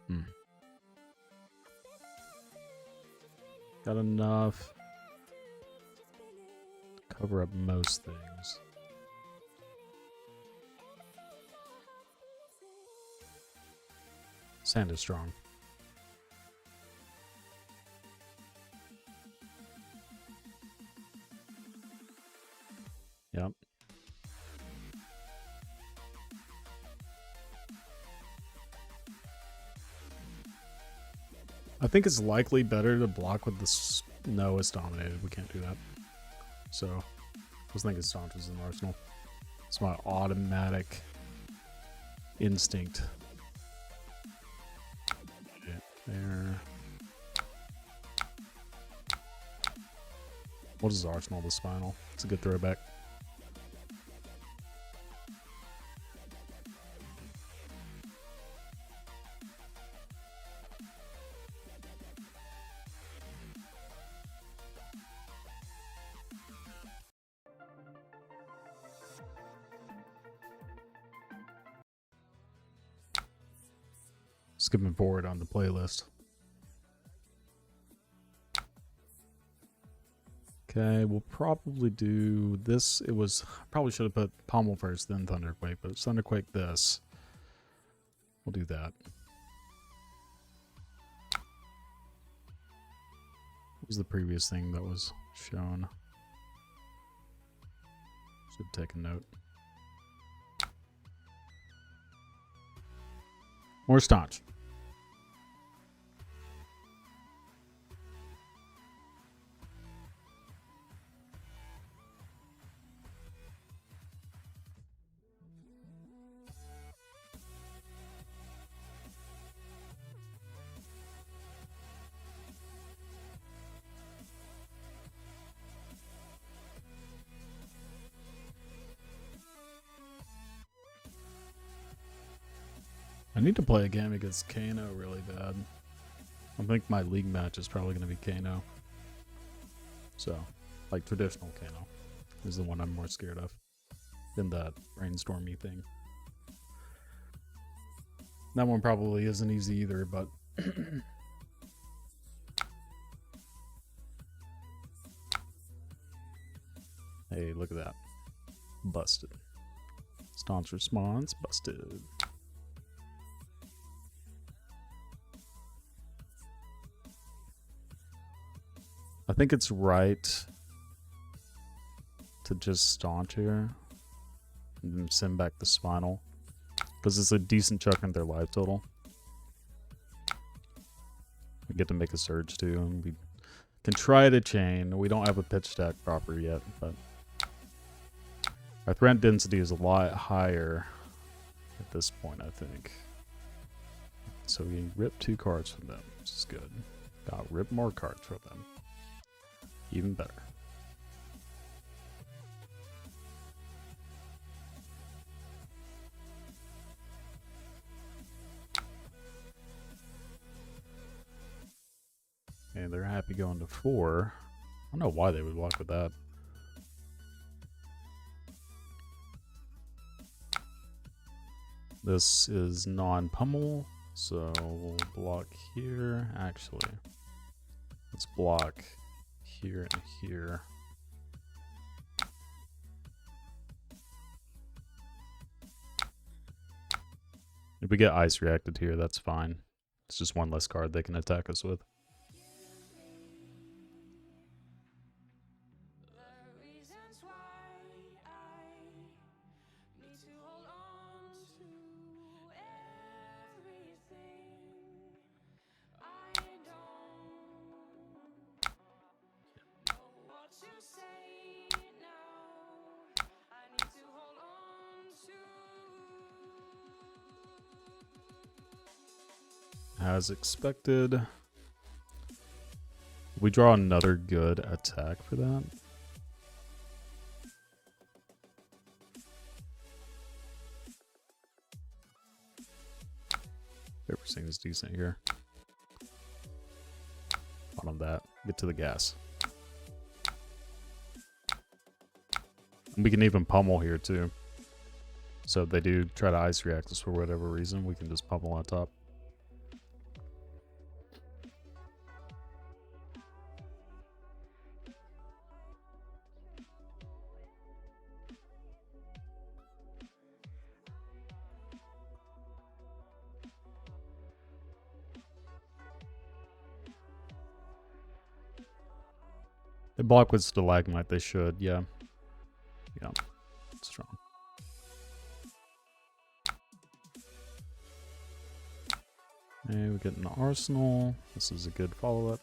Got enough to cover up most things. Sand is strong. Yep. I think it's likely better to block with the... No, it's dominated. We can't do that. So, I was thinking Staunch was in Arsenal. It's my automatic instinct. Okay, there. What is Arsenal? The Spinal. It's a good throwback. Skipping forward on the playlist. Okay, we'll probably do this. It was probably should have put Pommel first, then Thunderquake, but it's Thunderquake this. We'll do that. What was the previous thing that was shown? Should take a note. More Staunch. I need to play a game against Kano really bad. I think my league match is probably going to be Kano. So, like traditional Kano is the one I'm more scared of than that brainstormy thing. That one probably isn't easy either, but hey, look at that. Busted. Staunch response, busted. I think it's right to just Staunch here and then send back the Spinal because it's a decent chunk in their life total. We get to make a surge too, and we can try to chain. We don't have a pitch stack proper yet, but our threat density is a lot higher at this point, I think. So we rip 2 cards from them, which is good. Got rip more cards from them. Even better. And they're happy going to 4. I don't know why they would walk with that. This is non-pummel, So we'll block here. Actually, let's block here and here. If we get ice reacted here, that's fine. It's just one less card they can attack us with. As expected. We draw another good attack for that. Everything is decent here. On that. Get to the gas. And we can even pummel here too. So if they do try to ice react us for whatever reason, we can just pummel on top. They block with stalagmite, they should, yeah. Yeah, strong. And we get an arsenal. This is a good follow-up.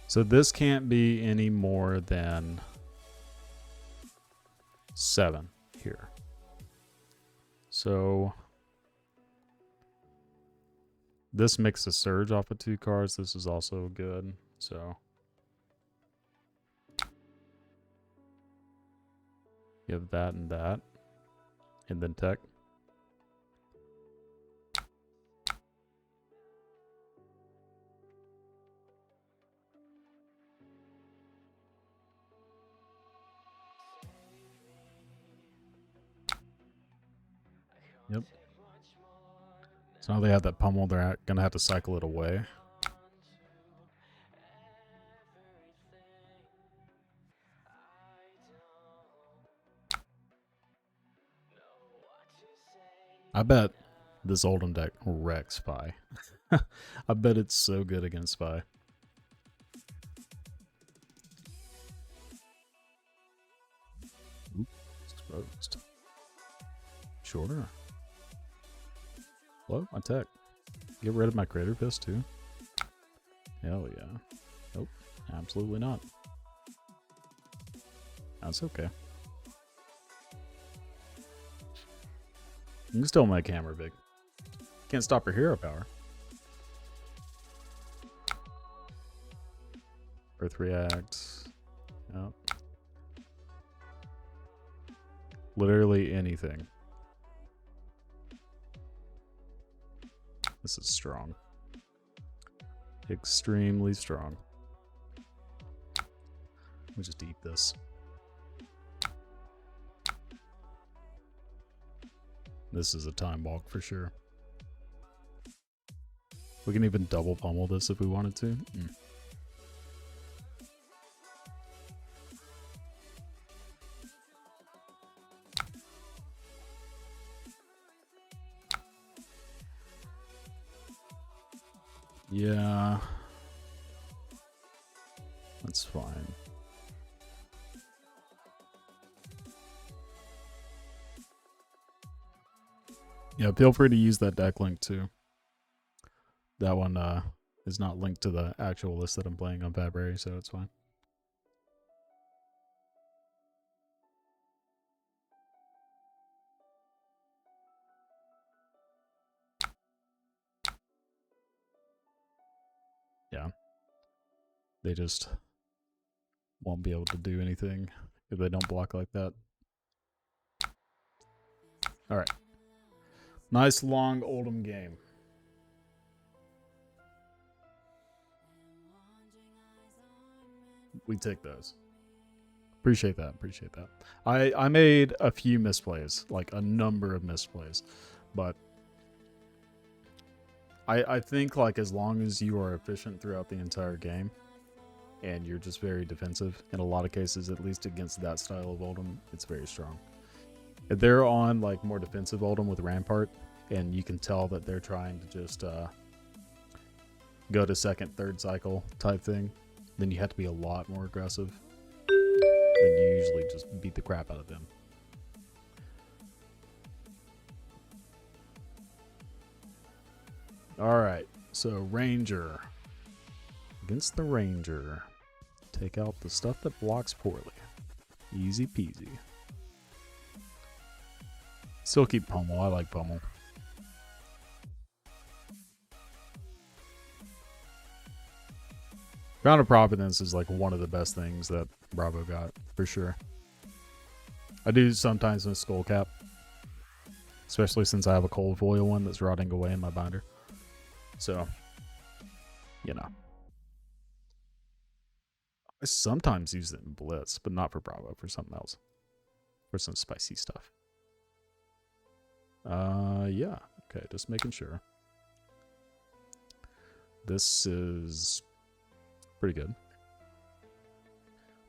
So this can't be any more than 7 here. So this makes a surge off of 2 cards. This is also good. So you have that, and then tech. Yep. So now they have that pummel, they're gonna have to cycle it away. I bet this Oldhim deck wrecks Spy. I bet it's so good against Spy. Oops, exposed. Sure. Hello, my tech. Get rid of my Crater Fist too? Hell yeah. Nope, absolutely not. That's okay. You can still make hammer big. Can't stop her hero power. Earth react. Yep. Literally anything. This is strong. Extremely strong. Let me just eat this. This is a time walk for sure. We can even double pummel this if we wanted to. Yeah. That's fine. Yeah, feel free to use that deck link too. That one is not linked to the actual list that I'm playing on February, so it's fine. Yeah. They just won't be able to do anything if they don't block like that. Alright. Nice long Oldhim game. we take those. Appreciate that. Appreciate that. I made a few misplays, like a number of misplays, but I think like as long as you are efficient throughout the entire game, and you're just very defensive, in a lot of cases, at least against that style of Oldhim, it's very strong. If they're on like more defensive Oldhim with Rampart, and you can tell that they're trying to just go to second, third cycle type thing, then you have to be a lot more aggressive. Then you usually just beat the crap out of them. Alright, so Ranger. Against the Ranger. Take out the stuff that blocks poorly. Easy peasy. Still keep Pummel. I like Pummel. Crown of Providence is like one of the best things that Bravo got, for sure. I do sometimes miss Skullcap. Especially since I have a cold foil one that's rotting away in my binder. So, you know. I sometimes use it in Blitz, but not for Bravo, for something else. For some spicy stuff. Yeah. Okay, just making sure. This is pretty good.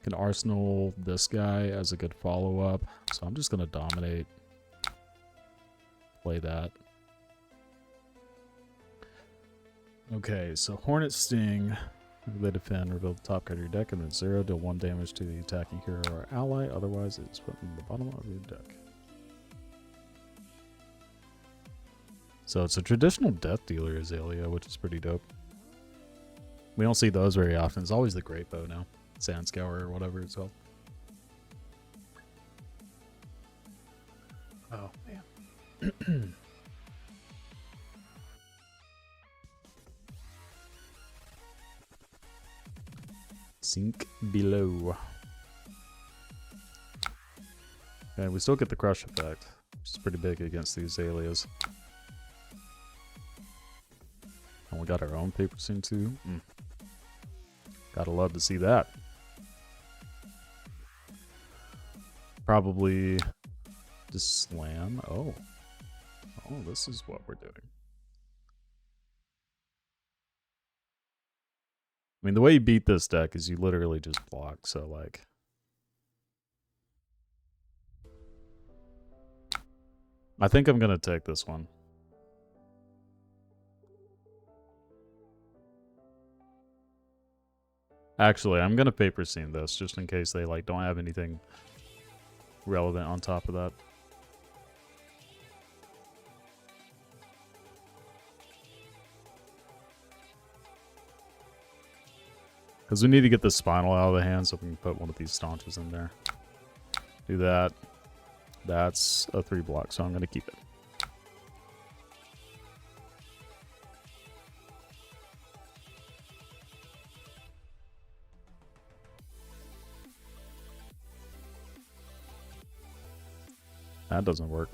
Can Arsenal this guy as a good follow-up. So I'm just going to dominate. Play that. Okay, so Hornet Sting. They defend, reveal the top card of your deck, and then 0, deal 1 damage to the attacking hero or ally. Otherwise, it is put in the bottom of your deck. So it's a traditional death dealer Azalea, which is pretty dope. We don't see those very often. It's always the Great Bow now. Sand Scour or whatever it's called. Oh, man. Sink below. Okay, we still get the crush effect, which is pretty big against the Azaleas. And we got our own paper scene too. Gotta love to see that. Probably just slam. Oh, this is what we're doing. I mean, the way you beat this deck is you literally just block, so like... I think I'm gonna take this one. Actually, I'm gonna paper scene this, just in case they like don't have anything relevant on top of that. Because we need to get the Spinal out of the hand so we can put one of these Staunches in there. Do that. That's a 3 block, so I'm going to keep it. That doesn't work.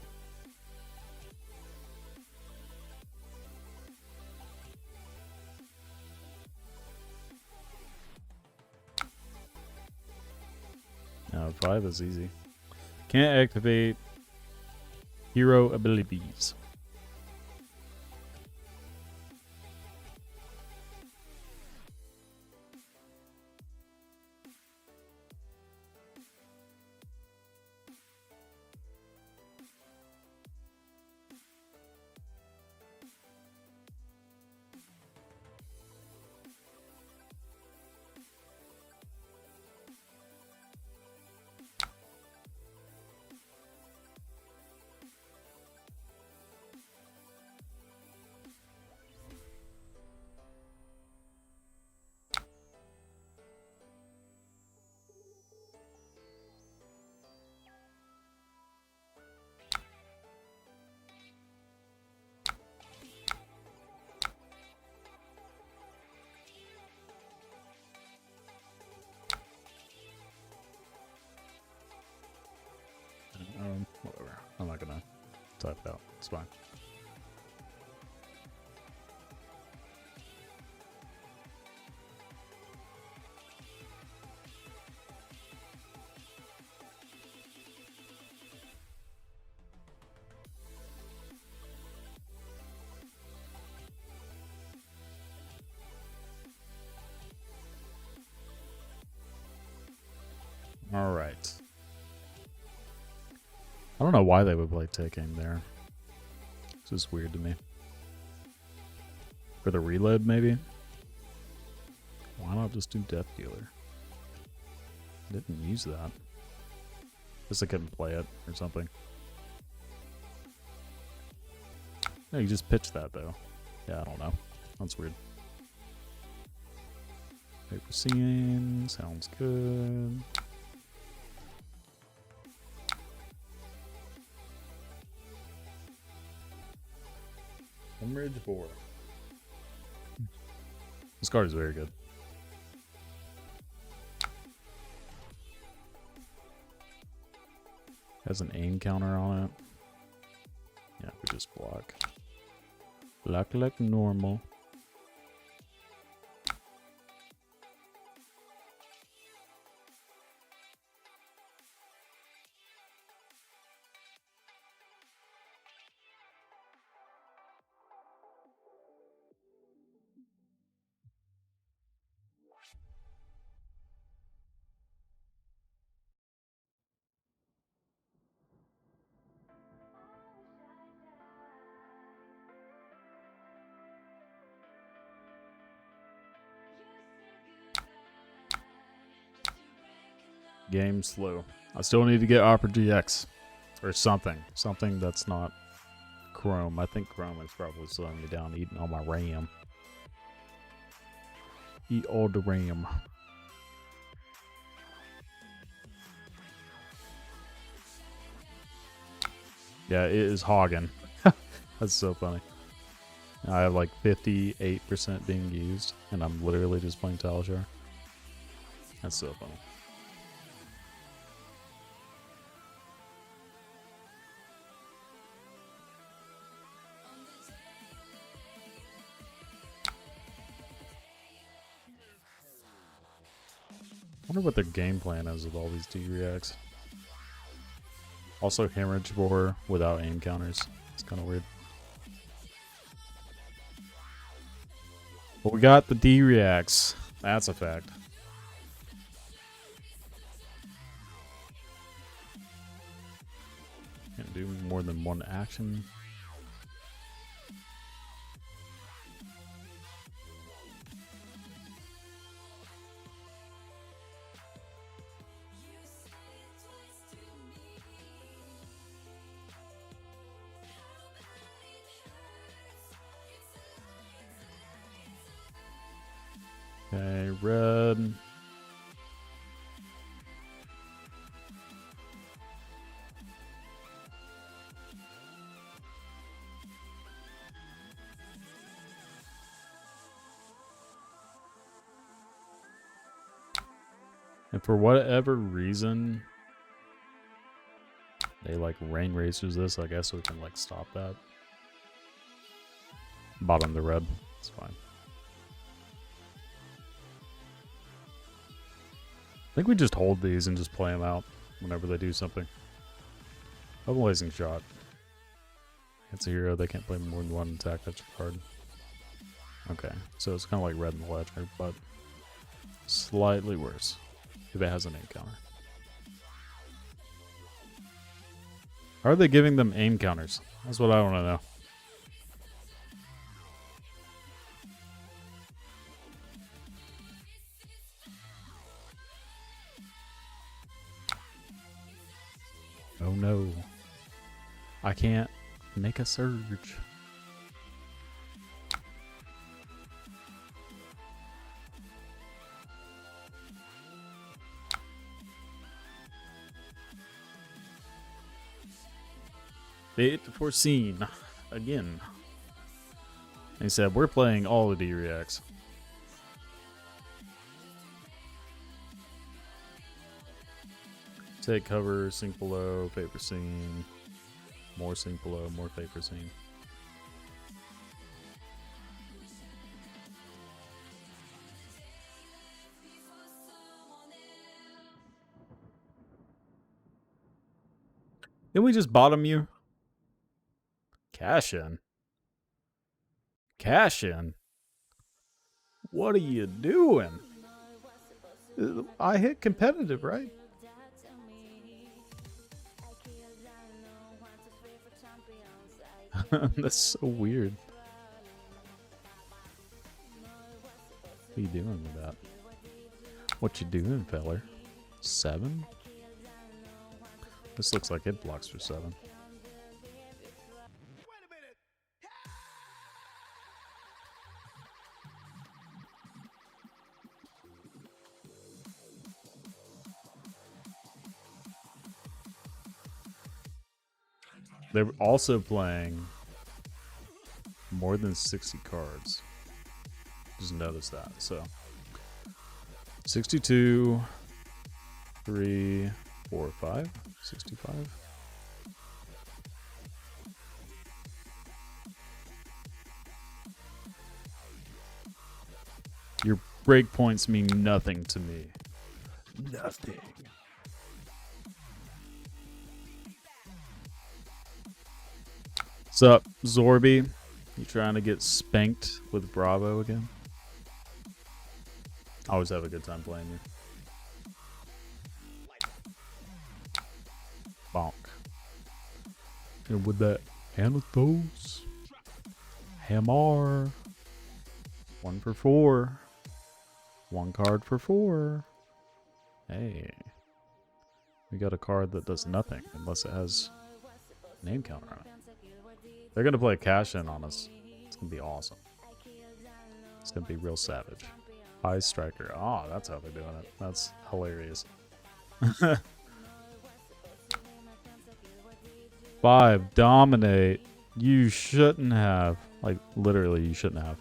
No, 5 is easy. Can't activate hero abilities. Whatever. I'm not gonna type it out. It's fine. All right. I don't know why they would play take aim there. It's just weird to me. For the reload, maybe? Why not just do Death Dealer? Didn't use that. Guess I couldn't play it or something. No, you just pitched that though. Yeah, I don't know. That's weird. Paper scene sounds good. Hemorrhage Boar. This card is very good. Has an aim counter on it. Yeah, we just block. Block like normal. Game slow. I still need to get Opera GX. Or something. Something that's not Chrome. I think Chrome is probably slowing me down, eating all my RAM. Eat all the RAM. Yeah, it is hogging. That's so funny. I have like 58% being used, and I'm literally just playing Talishar. That's so funny. I wonder what their game plan is with all these D-Reacts. Also, Hemorrhage Boar without aim counters. It's kind of weird. But we got the D-Reacts. That's a fact. Can't do more than one action. Okay, red. And for whatever reason, they like rain racers this. I guess we can like stop that. Bottom the red. It's fine. I think we just hold these and just play them out whenever they do something. A blazing shot. It's a hero. They can't play more than one attack. That's your card. Okay, so it's kind of like red in the ledger, but slightly worse if it has an aim counter. How are they giving them aim counters? That's what I want to know. Oh no. I can't make a surge. Fate foreseen. Again. He said, we're playing all the D-Reacts. Take cover, sink below, paper scene. More sink below, more paper scene. Didn't we just bottom you? Cash in. Cash in? What are you doing? I hit competitive, right? That's so weird. What are you doing with that? What you doing, feller? 7? This looks like it blocks for 7. They're also playing more than 60 cards. Just notice that. So 62, 3, 4, 5, 65. Your breakpoints mean nothing to me. Nothing. Sup, Zorby? You trying to get spanked with Bravo again? I always have a good time playing you. Bonk. And with that Anathos. Hamar. 1 for 4. 1 card for 4. Hey. We got a card that does nothing unless it has name counter on it. They're going to play a cash-in on us. It's going to be awesome. It's going to be real savage. High striker. Oh, that's how they're doing it. That's hilarious. 5. Dominate. You shouldn't have. Like, literally, you shouldn't have.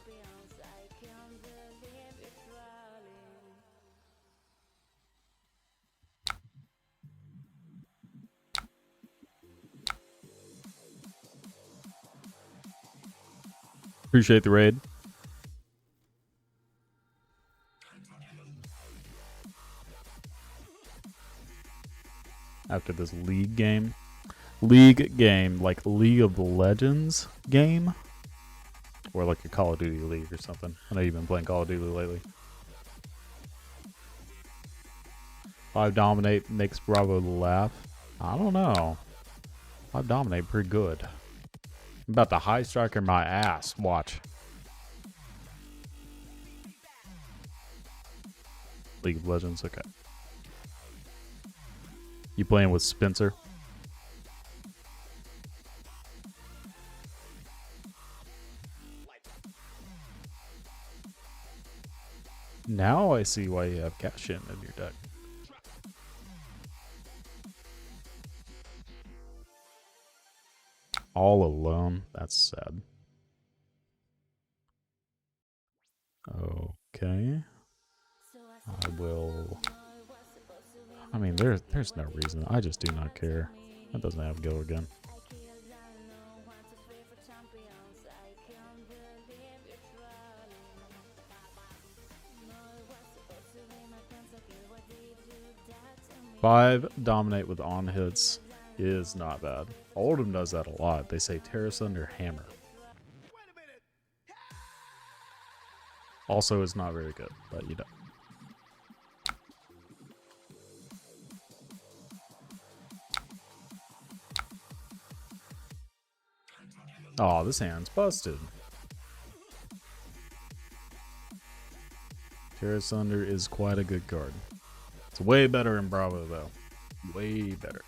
Appreciate the raid. After this league game. League game, like League of Legends game. Or like a Call of Duty League or something. I know you've been playing Call of Duty lately. 5 dominate makes Bravo laugh. I don't know. 5 dominate pretty good. I'm about to high striker my ass. Watch. League of Legends, okay. You playing with Spencer? Now I see why you have cash in your deck. All alone? That's sad. Okay. I will... I mean, there's no reason. I just do not care. That doesn't have to go again. Five dominate with on hits is not bad. Oldhim does that a lot. They say Terrace under hammer. Also is not very good, but you know. Oh, this hand's busted. Terrace under is quite a good card. It's way better in Bravo, though. Way better.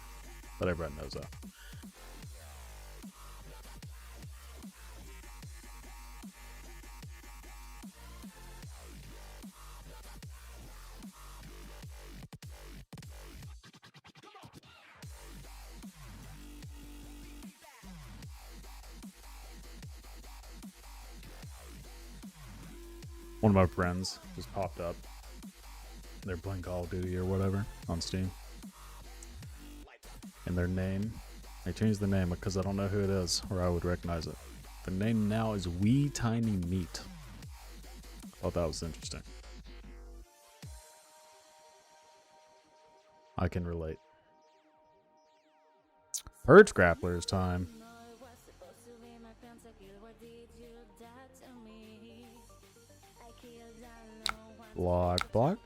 But everyone knows that. One of my friends just popped up. They're playing Call of Duty or whatever on Steam. And their name, I changed the name because I don't know who it is or I would recognize it. The name now is Wee Tiny Meat. Thought that was interesting. I can relate. Purge Grappler's time. Block, block.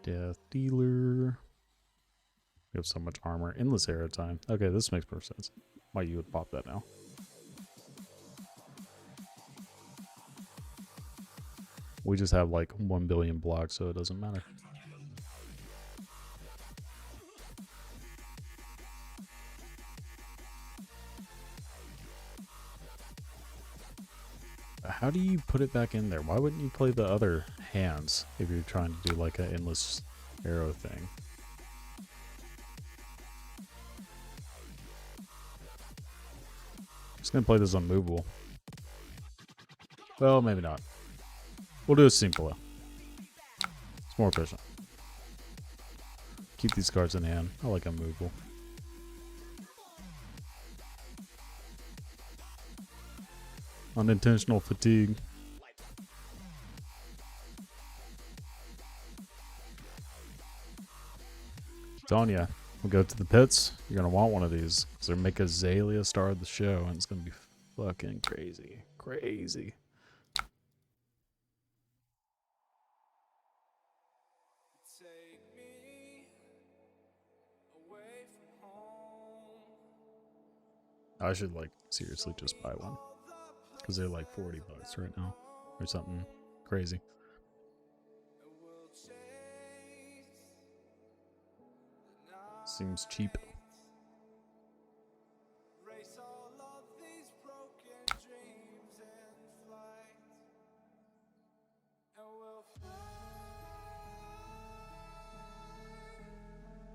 Death Dealer. We have so much armor. Endless arrow time. Okay, this makes more sense. Why you would pop that now. We just have like 1 billion blocks, so it doesn't matter. How do you put it back in there? Why wouldn't you play the other hands if you're trying to do like an endless arrow thing? Just gonna play this unmovable. Well, maybe not. We'll do a simple. It's more efficient. Keep these cards in hand. I like unmovable. Unintentional fatigue. Telling ya, we'll go to the pits. You're gonna want one of these because they're make Azalea star of the show, and it's gonna be fucking crazy, crazy. I should like seriously just buy one because they're like $40 right now or something crazy. Seems cheap.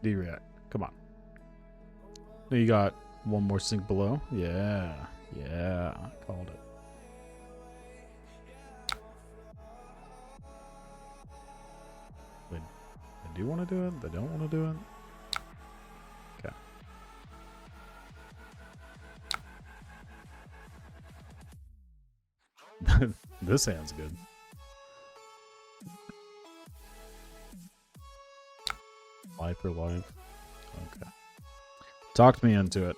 D-React, come on. Now you got one more sink below. Yeah, called it. They do want to do it. They don't want to do it. Okay. This hand's good. Life for life. Okay. Talked me into it.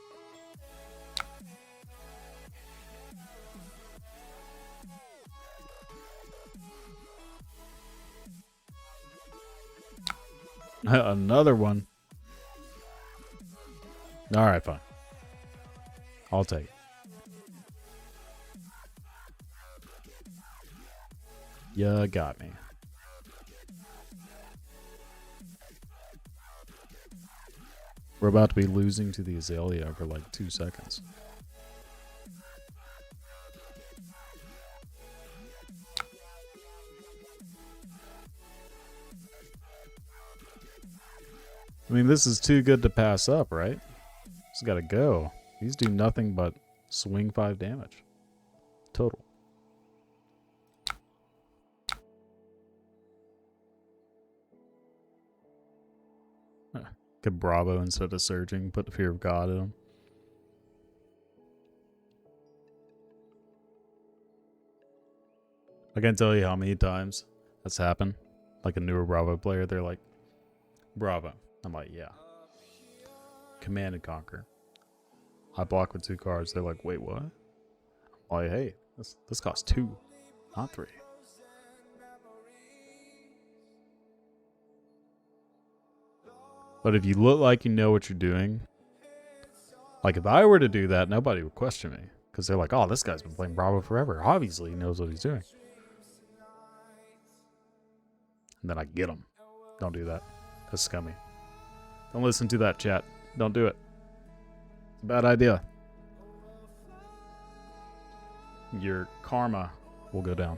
Another one. Alright, fine. I'll take it. You got me. We're about to be losing to the Azalea for like 2 seconds. I mean, this is too good to pass up, right? Just gotta go. These do nothing but swing 5 damage. Total. Could Bravo instead of surging, put the Fear of God in him. I can't tell you how many times that's happened. Like a newer Bravo player, they're like, Bravo. I'm like, yeah. Command and Conquer. I block with 2 cards. They're like, wait, what? I'm like, hey, this costs 2, not 3. But if you look like you know what you're doing, like if I were to do that, nobody would question me. Because they're like, oh, this guy's been playing Bravo forever. Obviously, he knows what he's doing. And then I get him. Don't do that. That's scummy. Don't listen to that, chat. Don't do it. It's a bad idea. Your karma will go down.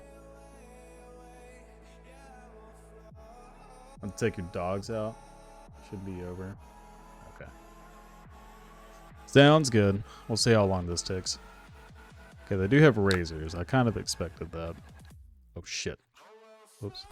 I'll take your dogs out. Should be over. Okay. Sounds good. We'll see how long this takes. Okay, they do have razors. I kind of expected that. Oh, shit. Oops.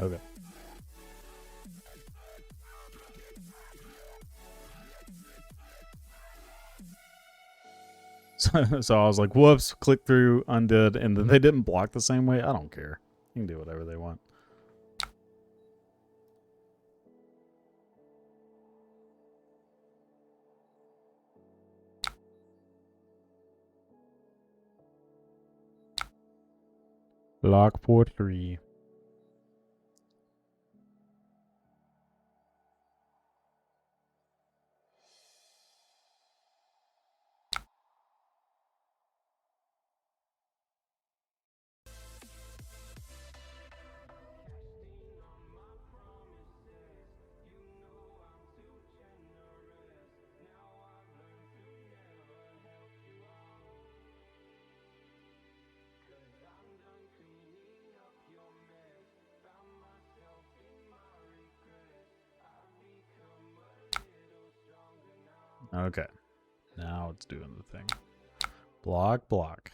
Okay. So I was like, whoops, click through, undid, and then they didn't block the same way. I don't care. You can do whatever they want. Lock port 3. Okay. Now it's doing the thing. Block, block.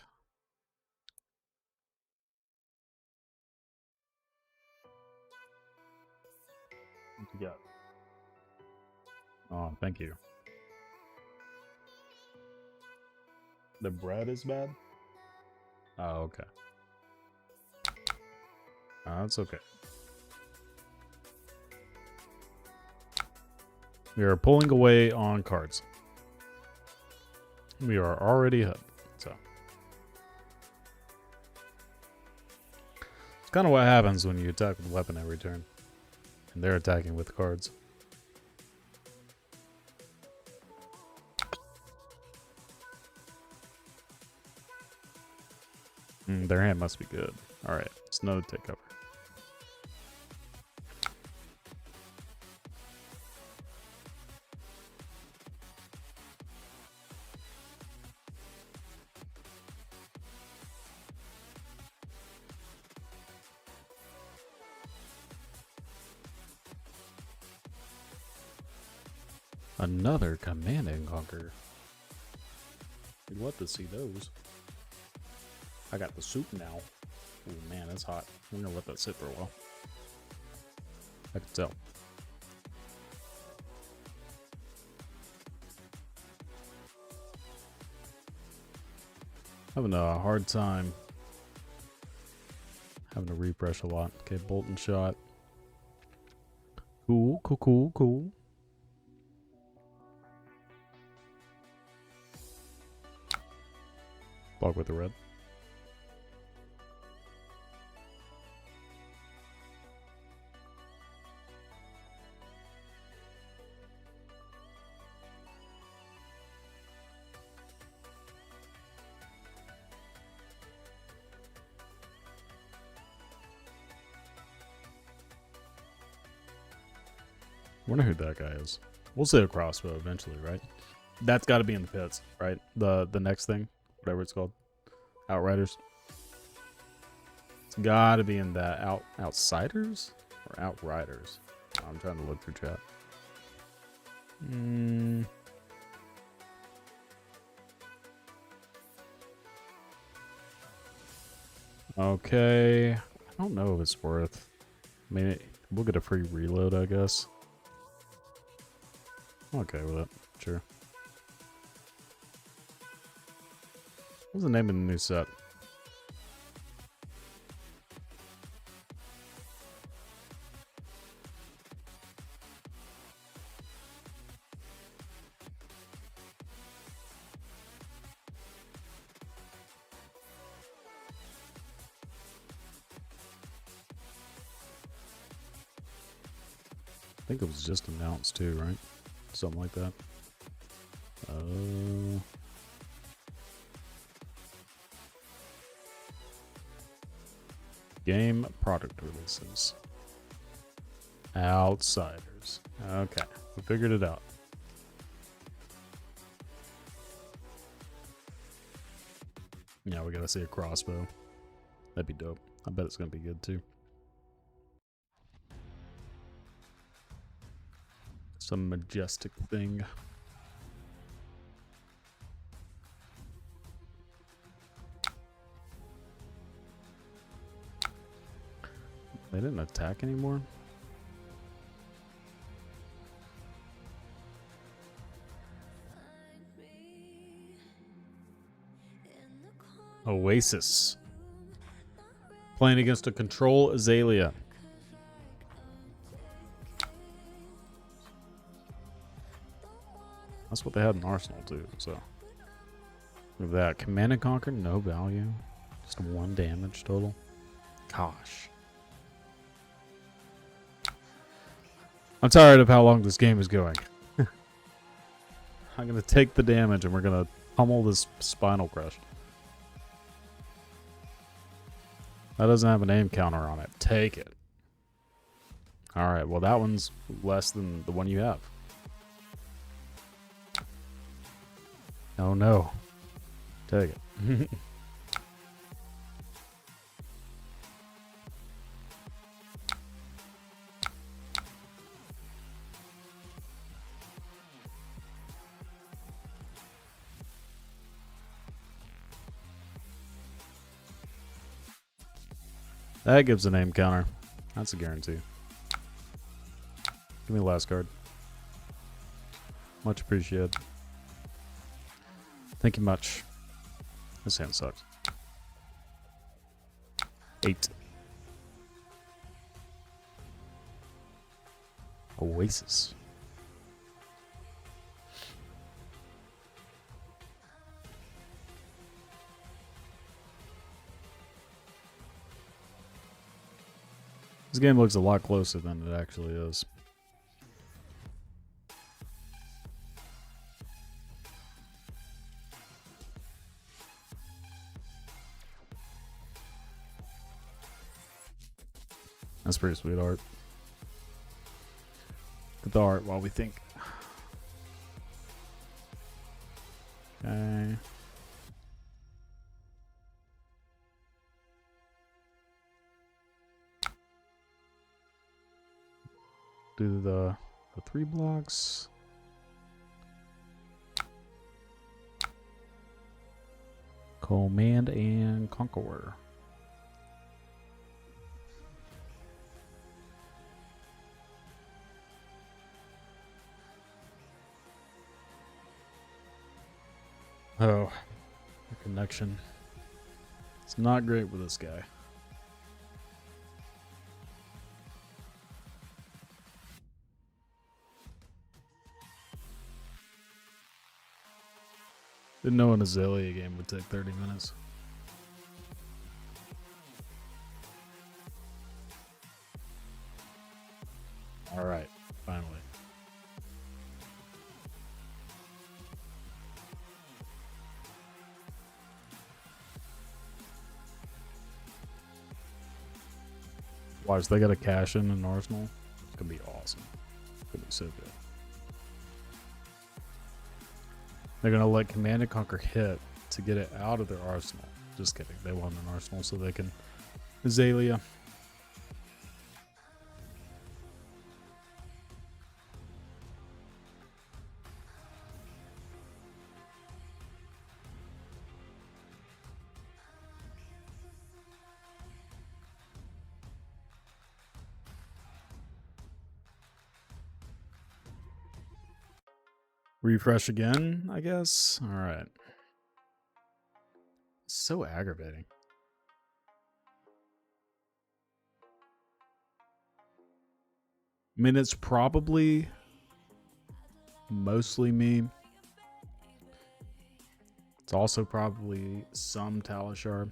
What you got? Oh, thank you. The bread is bad? Oh, okay. That's okay. We are pulling away on cards. We are already ahead, so. It's kind of what happens when you attack with weapon every turn. And they're attacking with cards. Their hand must be good. Alright, snow take cover. Another Command and Conquer. We'd love to see those. I got the soup now. Oh man, it's hot. I'm gonna let that sit for a while. I can tell. Having a hard time having to refresh a lot. Okay, bolt and shot. Cool, cool, cool, cool. Block with the red. Wonder who that guy is. We'll see a crossbow eventually, right? That's got to be in the pits, right? The next thing, whatever it's called, Outriders. It's got to be in that Outsiders or Outriders. I'm trying to look through chat. Okay, I don't know if it's worth. I mean, we'll get a free reload, I guess. I'm okay with it. Sure. What's the name of the new set? I think it was just announced too, right? Something like that. Game product releases. Outsiders. Okay, we figured it out. Yeah, we gotta see a crossbow. That'd be dope. I bet it's gonna be good too. Some majestic thing. They didn't attack anymore? Oasis. Playing against a control Azalea. That's what they had in Arsenal too, so. Look at that. Command and Conquer, no value. Just 1 damage total. Gosh. I'm tired of how long this game is going. I'm going to take the damage and we're going to pummel this Spinal Crush. That doesn't have an aim counter on it. Take it. Alright, well that one's less than the one you have. Oh no. Take it. That gives a name counter. That's a guarantee. Give me the last card. Much appreciated. Thank you much. This hand sucks. 8. Oasis. This game looks a lot closer than it actually is. That's pretty sweet art. Get the art while we think. Okay. Do the 3 blocks. Command and Conqueror. Oh, the connection. It's not great with this guy. Didn't know an Azalea game would take 30 minutes. Alright, finally. Watch, they got a cash in Arsenal. It's gonna be awesome. It's gonna be so good. They're gonna let Command and Conquer hit to get it out of their arsenal. Just kidding. They want an arsenal so they can Azalea. Refresh again, I guess. All right. So aggravating. I mean, it's probably mostly me. It's also probably some Talishar.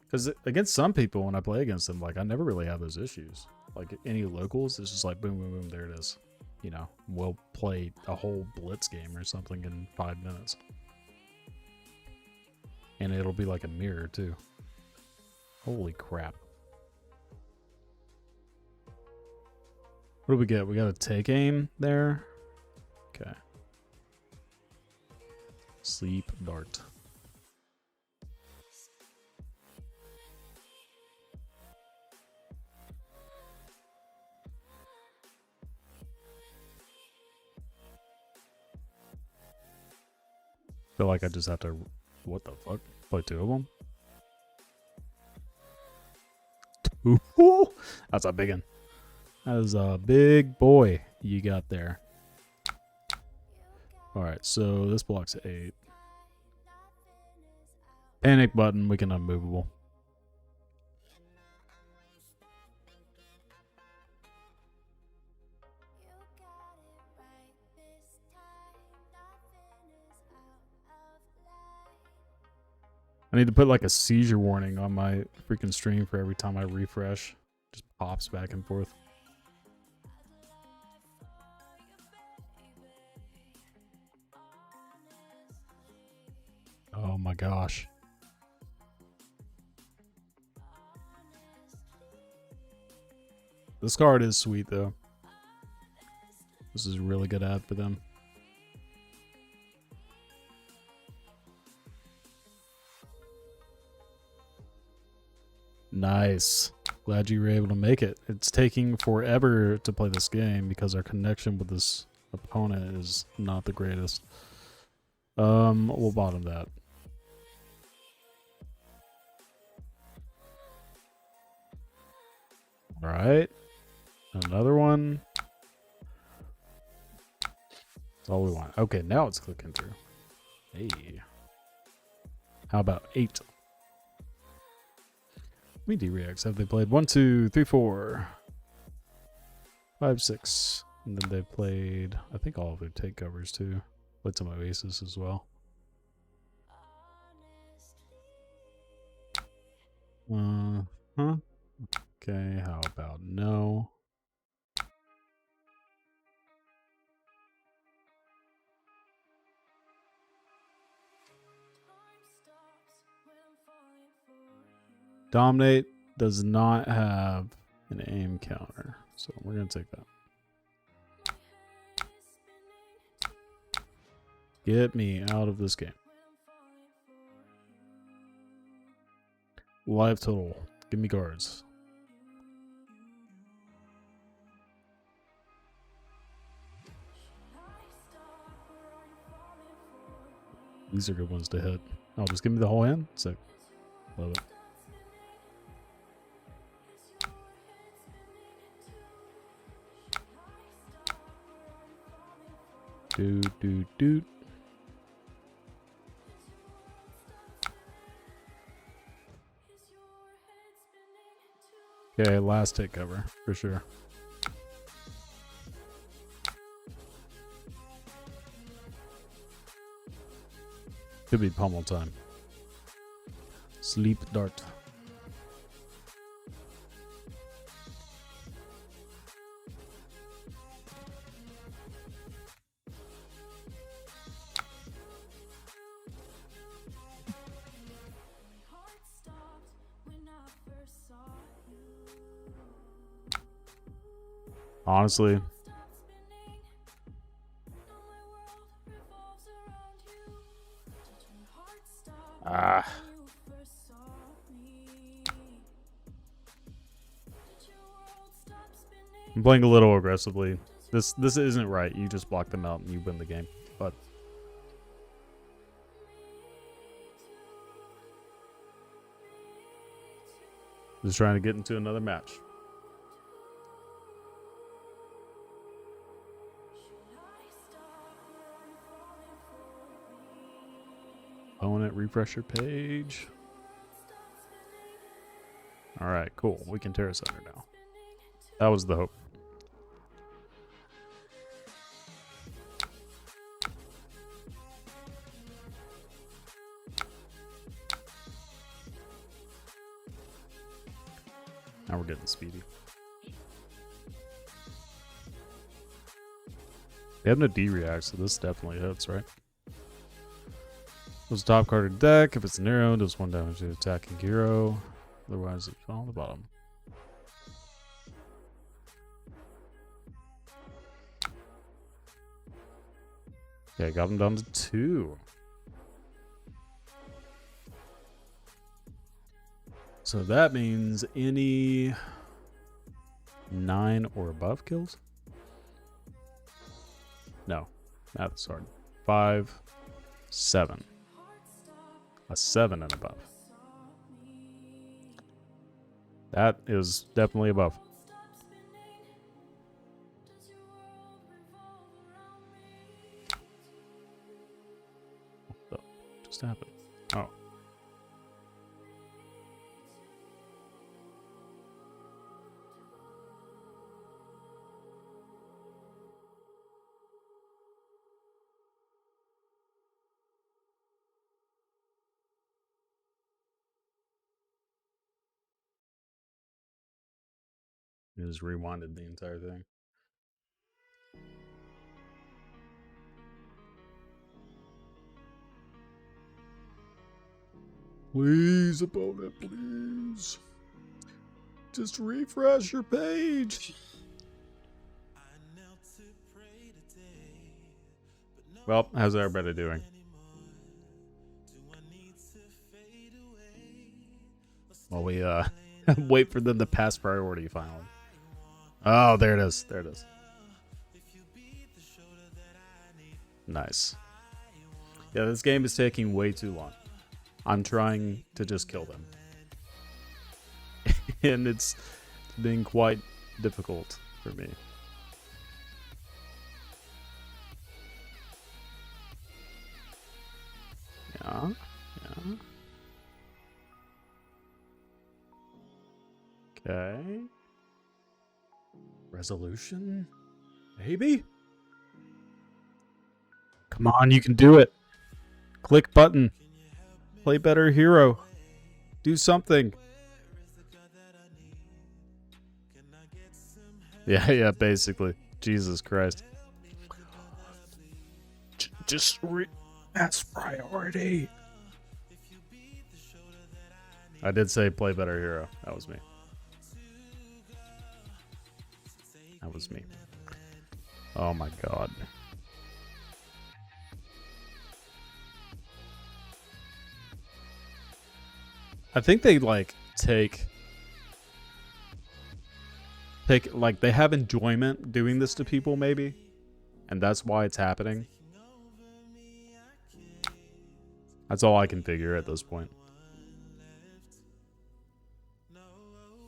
Because against some people, when I play against them, like, I never really have those issues. Like, any locals, it's just like, boom, boom, boom, there it is. You know, we'll play a whole blitz game or something in 5 minutes. And it'll be like a mirror, too. Holy crap. What do we get? We got a take aim there. Okay. Sleep dart. feel like I just have to... What the fuck? Play 2 of them? Ooh, that's a big one. That is a big boy you got there. Alright, so this blocks 8. Panic button, we can unmovable. I need to put like a seizure warning on my freaking stream for every time I refresh. Just pops back and forth. Oh my gosh. This card is sweet though. This is a really good ad for them. Nice. Glad you were able to make it. It's taking forever to play this game because our connection with this opponent is not the greatest. We'll bottom that. Alright. Another one. That's all we want. Okay, now it's clicking through. Hey. How about 8? How many D-Reacts have they played? 1, 2, 3, 4, 5, 6. And then they've played, I think, all of their takeovers too. Played some Oasis as well. Okay, how about no? Dominate does not have an aim counter, so we're going to take that. Get me out of this game. Life total. Give me guards. These are good ones to hit. Oh, just give me the whole hand? Sick. Love it. Doot. Okay, last hit cover for sure. Could be pummel time. Sleep dart. Honestly, I'm playing a little aggressively. This isn't right. You just block them out and you win the game. But just trying to get into another match. Opponent, refresh your page. Alright, cool. We can tear us under now. That was the hope. Now we're getting speedy. They have no D-React, so this definitely hits, right? Does top card of deck. If it's an arrow, does 1 damage to attacking hero. Otherwise, it's on the bottom. Okay, got him down to 2. So that means any 9 or above kills? No, math is hard. 5, 7. A 7 and above. That is definitely above. What the just happened? Oh. It just rewinded the entire thing. Please, opponent, please. Just refresh your page. Well, how's everybody doing? While we wait for them to pass priority finally. Oh, there it is. There it is. Nice. Yeah, this game is taking way too long. I'm trying to just kill them. And it's being quite difficult for me. Yeah, yeah. Okay. Resolution? Maybe? Come on, you can do it. Click button. Play better hero. Do something. Yeah, basically. Jesus Christ. Just pass priority. I did say play better hero. That was me. That was me. Oh my god. I think they like take like they have enjoyment doing this to people maybe, and that's why it's happening. That's all I can figure at this point.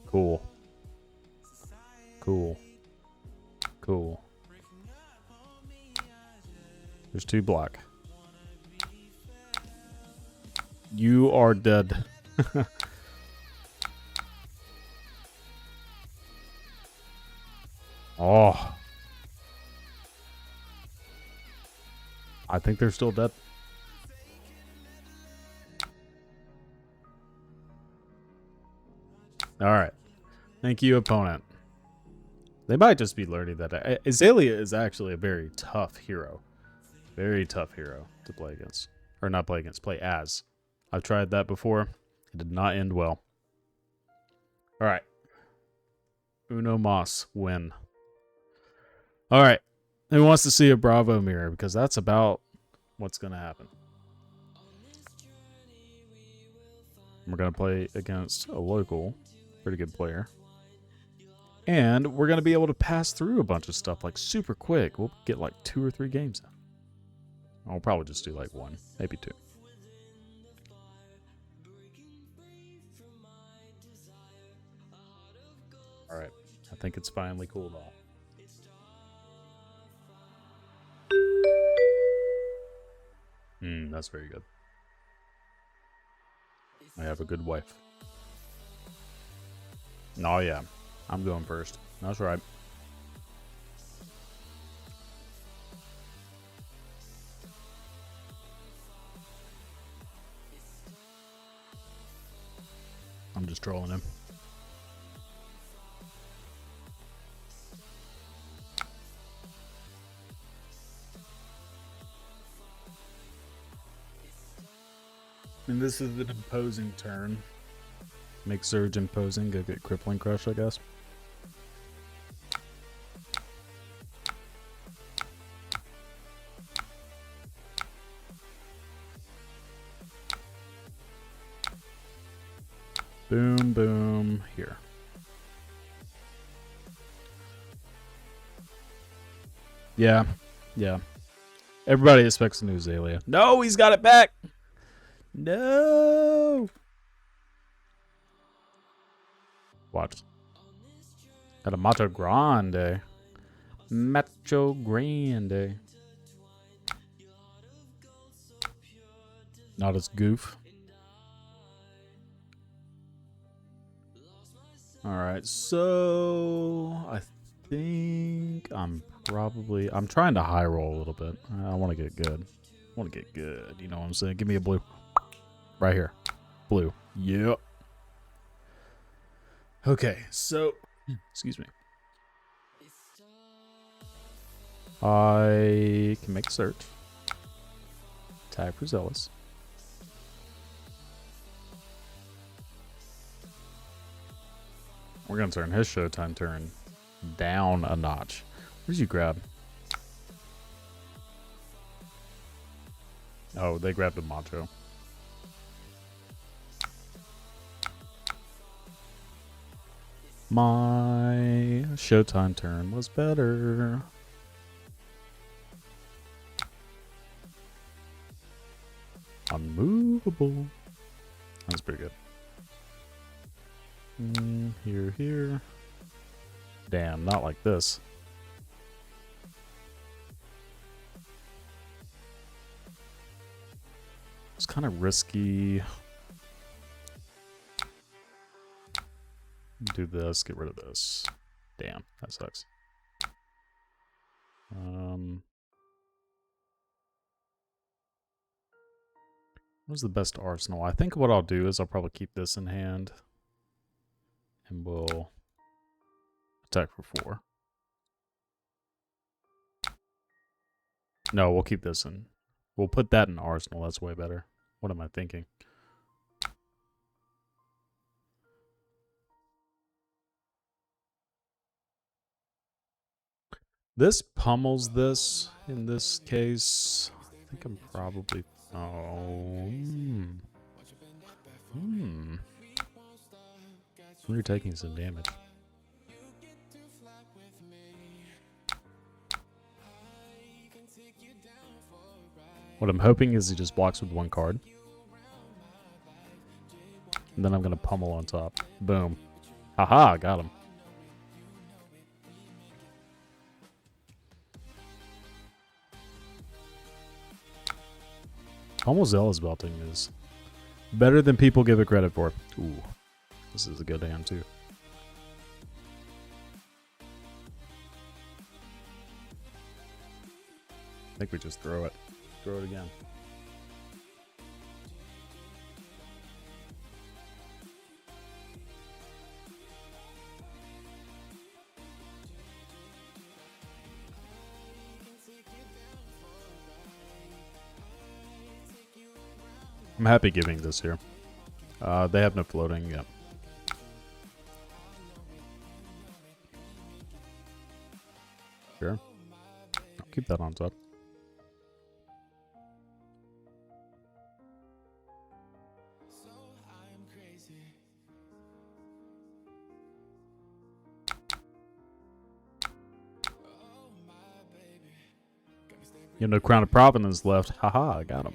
Cool. Cool. Cool. There's 2 black. You are dead. Oh. I think they're still dead. Alright. Thank you, opponent. They might just be learning that Azalea is actually a very tough hero. Very tough hero to play against. Or not play against, play as. I've tried that before. It did not end well. Alright. Uno Mas win. Alright. Who wants to see a Bravo mirror? Because that's about what's going to happen. We're going to play against a local. Pretty good player. And we're going to be able to pass through a bunch of stuff like super quick. We'll get like 2 or 3 games in. I'll probably just do like 1, maybe 2. Alright, I think it's finally cooled off. That's very good. I have a good wife. Oh yeah, I'm going first. That's right. I'm just trolling him. And this is an imposing turn. Make Surge imposing, go get Crippling Crush, I guess. Boom, boom, here. Yeah. Everybody expects a new Azalea. No, he's got it back! No! Watch. Got a Macho Grande. Macho Grande. Not as goof. Alright, so I think I'm trying to high roll a little bit. I want to get good. I want to get good. You know what I'm saying? Give me a blue. Right here. Blue. Yep. Okay, so excuse me. I can make a search. Tag for Zealous. We're gonna turn his Showtime turn down a notch. Where'd you grab? Oh, they grabbed a Macho. My Showtime turn was better. Unmovable. That's pretty good. Here. Damn, not like this. It's kind of risky. Do this, get rid of this. Damn, that sucks. What's the best arsenal? I think what I'll do is I'll probably keep this in hand. And we'll attack for 4. No, we'll keep this in. We'll put that in arsenal. That's way better. What am I thinking? This pummels this in this case. I think I'm probably... Oh. We're taking some damage. What I'm hoping is he just blocks with 1 card. And then I'm going to pummel on top. Boom. Haha, got him. Almost Zealous belting is better than people give it credit for. Ooh, this is a good hand too. I think we just throw it. Throw it again. I'm happy giving this here. They have no floating yet. Sure. I'll keep that on top. You know, Crown of Providence left. Haha, I got him.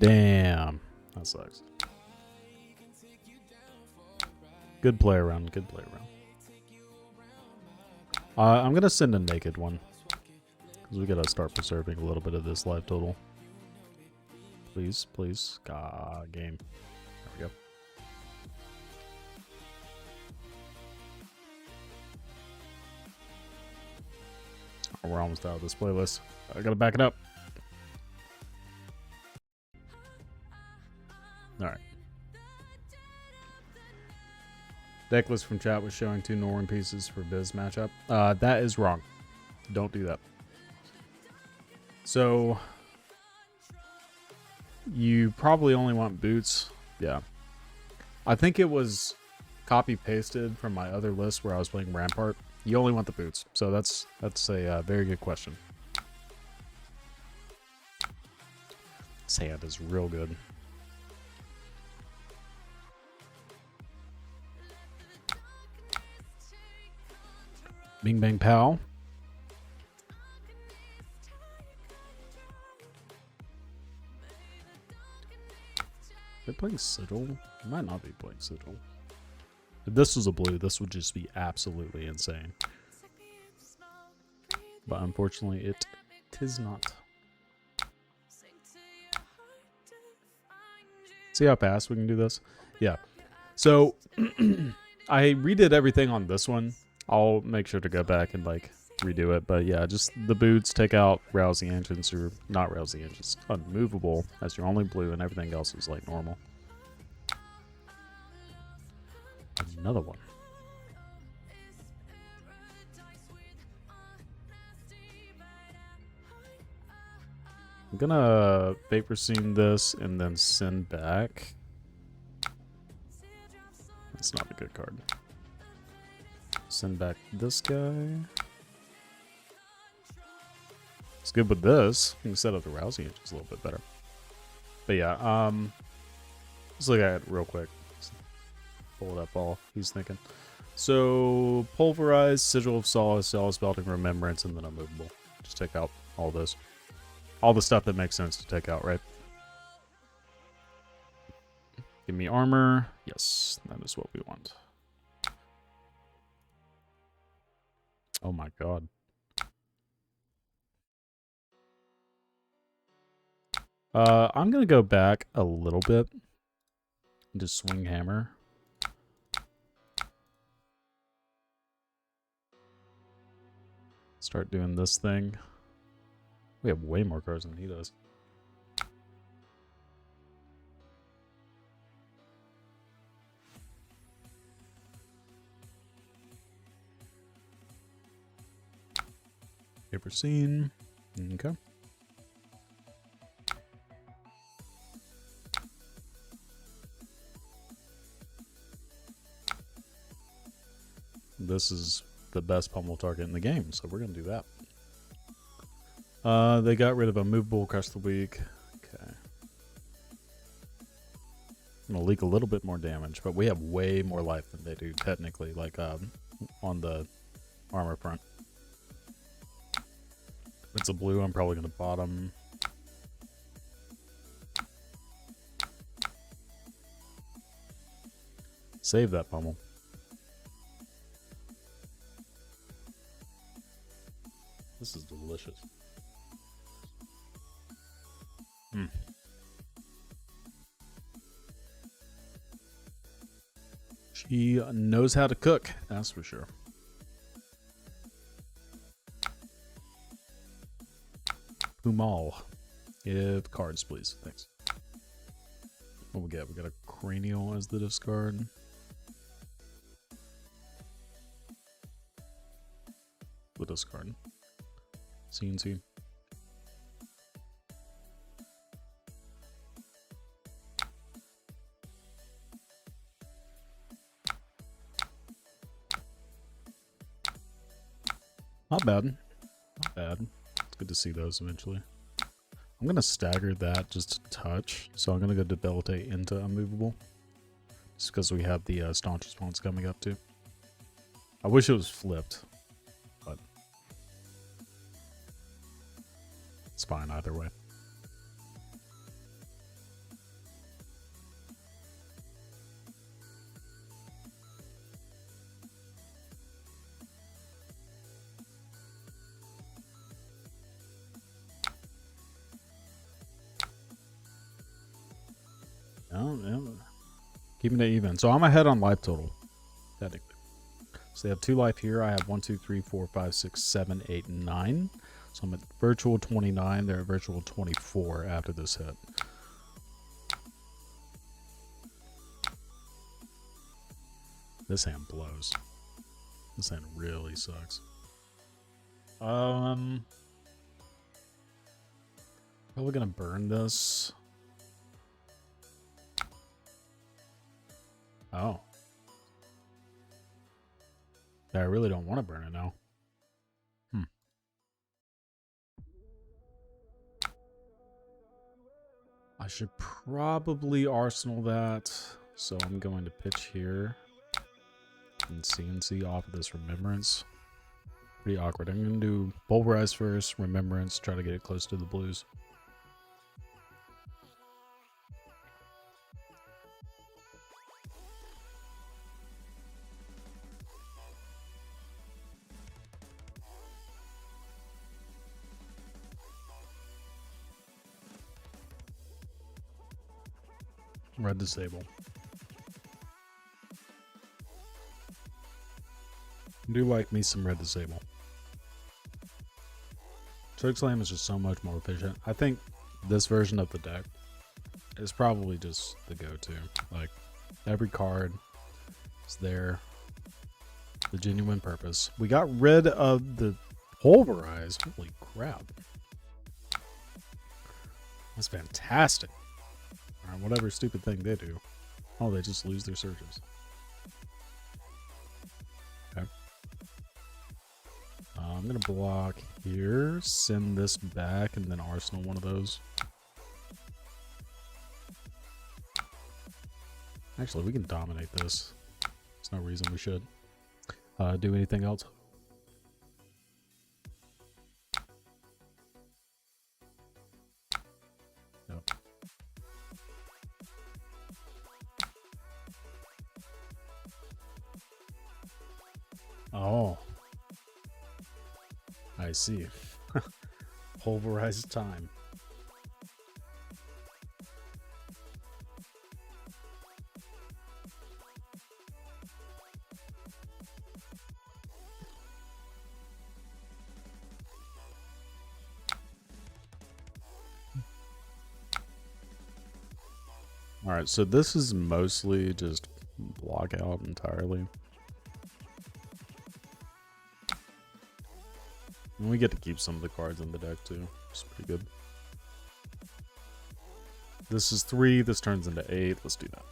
Damn. That sucks. Good play around. Good play around. I'm going to send a naked one. Because we got to start preserving a little bit of this life total. Please, please. Game. There we go. Oh, we're almost out of this playlist. I got to back it up. Alright. Deck list from chat was showing 2 Northern pieces for Biz matchup. That is wrong. Don't do that. So, you probably only want boots. Yeah. I think it was copy-pasted from my other list where I was playing Rampart. You only want the boots. So that's a very good question. This hand is real good. Bing bang pow. They're playing Sigil? They might not be playing Sigil. If this was a blue, this would just be absolutely insane. But unfortunately, it is not. See how fast we can do this? Yeah. So, I redid everything on this one. I'll make sure to go back and, like, redo it. But yeah, just the boots, take out rousing engines, or not rousing engines, unmovable, as your only blue, and everything else is, like, normal. Another one. I'm gonna vapor scene this and then send back. That's not a good card. Send back this guy. It's good with this. You can set up the rousing engines a little bit better. But yeah, let's look at it real quick. Pull it up all he's thinking. So, pulverize, sigil of solace, solace belting, remembrance, and then unmovable. Just take out all this. All the stuff that makes sense to take out, right? Give me armor. Yes, that is what we want. Oh my god. I'm gonna go back a little bit and just swing hammer. Start doing this thing. We have way more cards than he does. Paper scene. Okay. This is the best pummel target in the game, so we're going to do that. They got rid of a movable crush the weak. Okay. I'm going to leak a little bit more damage, but we have way more life than they do, technically, like on the armor front. If it's a blue, I'm probably going to bottom. Save that pummel. This is delicious. She knows how to cook, that's for sure. Pumal. Give cards, please. Thanks. What we get? We got a cranial as the discard. The discard. CNC. Not bad. Not bad. It's good to see those eventually. I'm going to stagger that just a touch. So I'm going to go debilitate into unmovable. Just because we have the staunch response coming up too. I wish it was flipped. But it's fine either way. Keeping it even. So I'm ahead on life total, technically. So they have 2 life here. I have 1, 2, 3, 4, 5, 6, 7, 8, 9. So I'm at virtual 29. They're at virtual 24 after this hit. This hand blows. This hand really sucks. Probably gonna burn this. Oh. I really don't want to burn it now. I should probably arsenal that. So I'm going to pitch here. And CNC off of this remembrance. pretty awkward. I'm going to do Pulverize first, Remembrance, try to get it close to the blues. Red Disable. I do like me some Red Disable. Trick Slam is just so much more efficient. I think this version of the deck is probably just the go-to. Like, every card is there. The genuine purpose. We got rid of the Pulverize. Holy crap. That's fantastic. Alright, whatever stupid thing they do. Oh, they just lose their surges. Okay. I'm going to block here, send this back, and then arsenal one of those. Actually, we can dominate this. There's no reason we should. Do anything else? No. Oh. I see. Pulverize time. Alright, so this is mostly just block out entirely. And we get to keep some of the cards in the deck too. It's pretty good. This is 3, this turns into 8. Let's do that.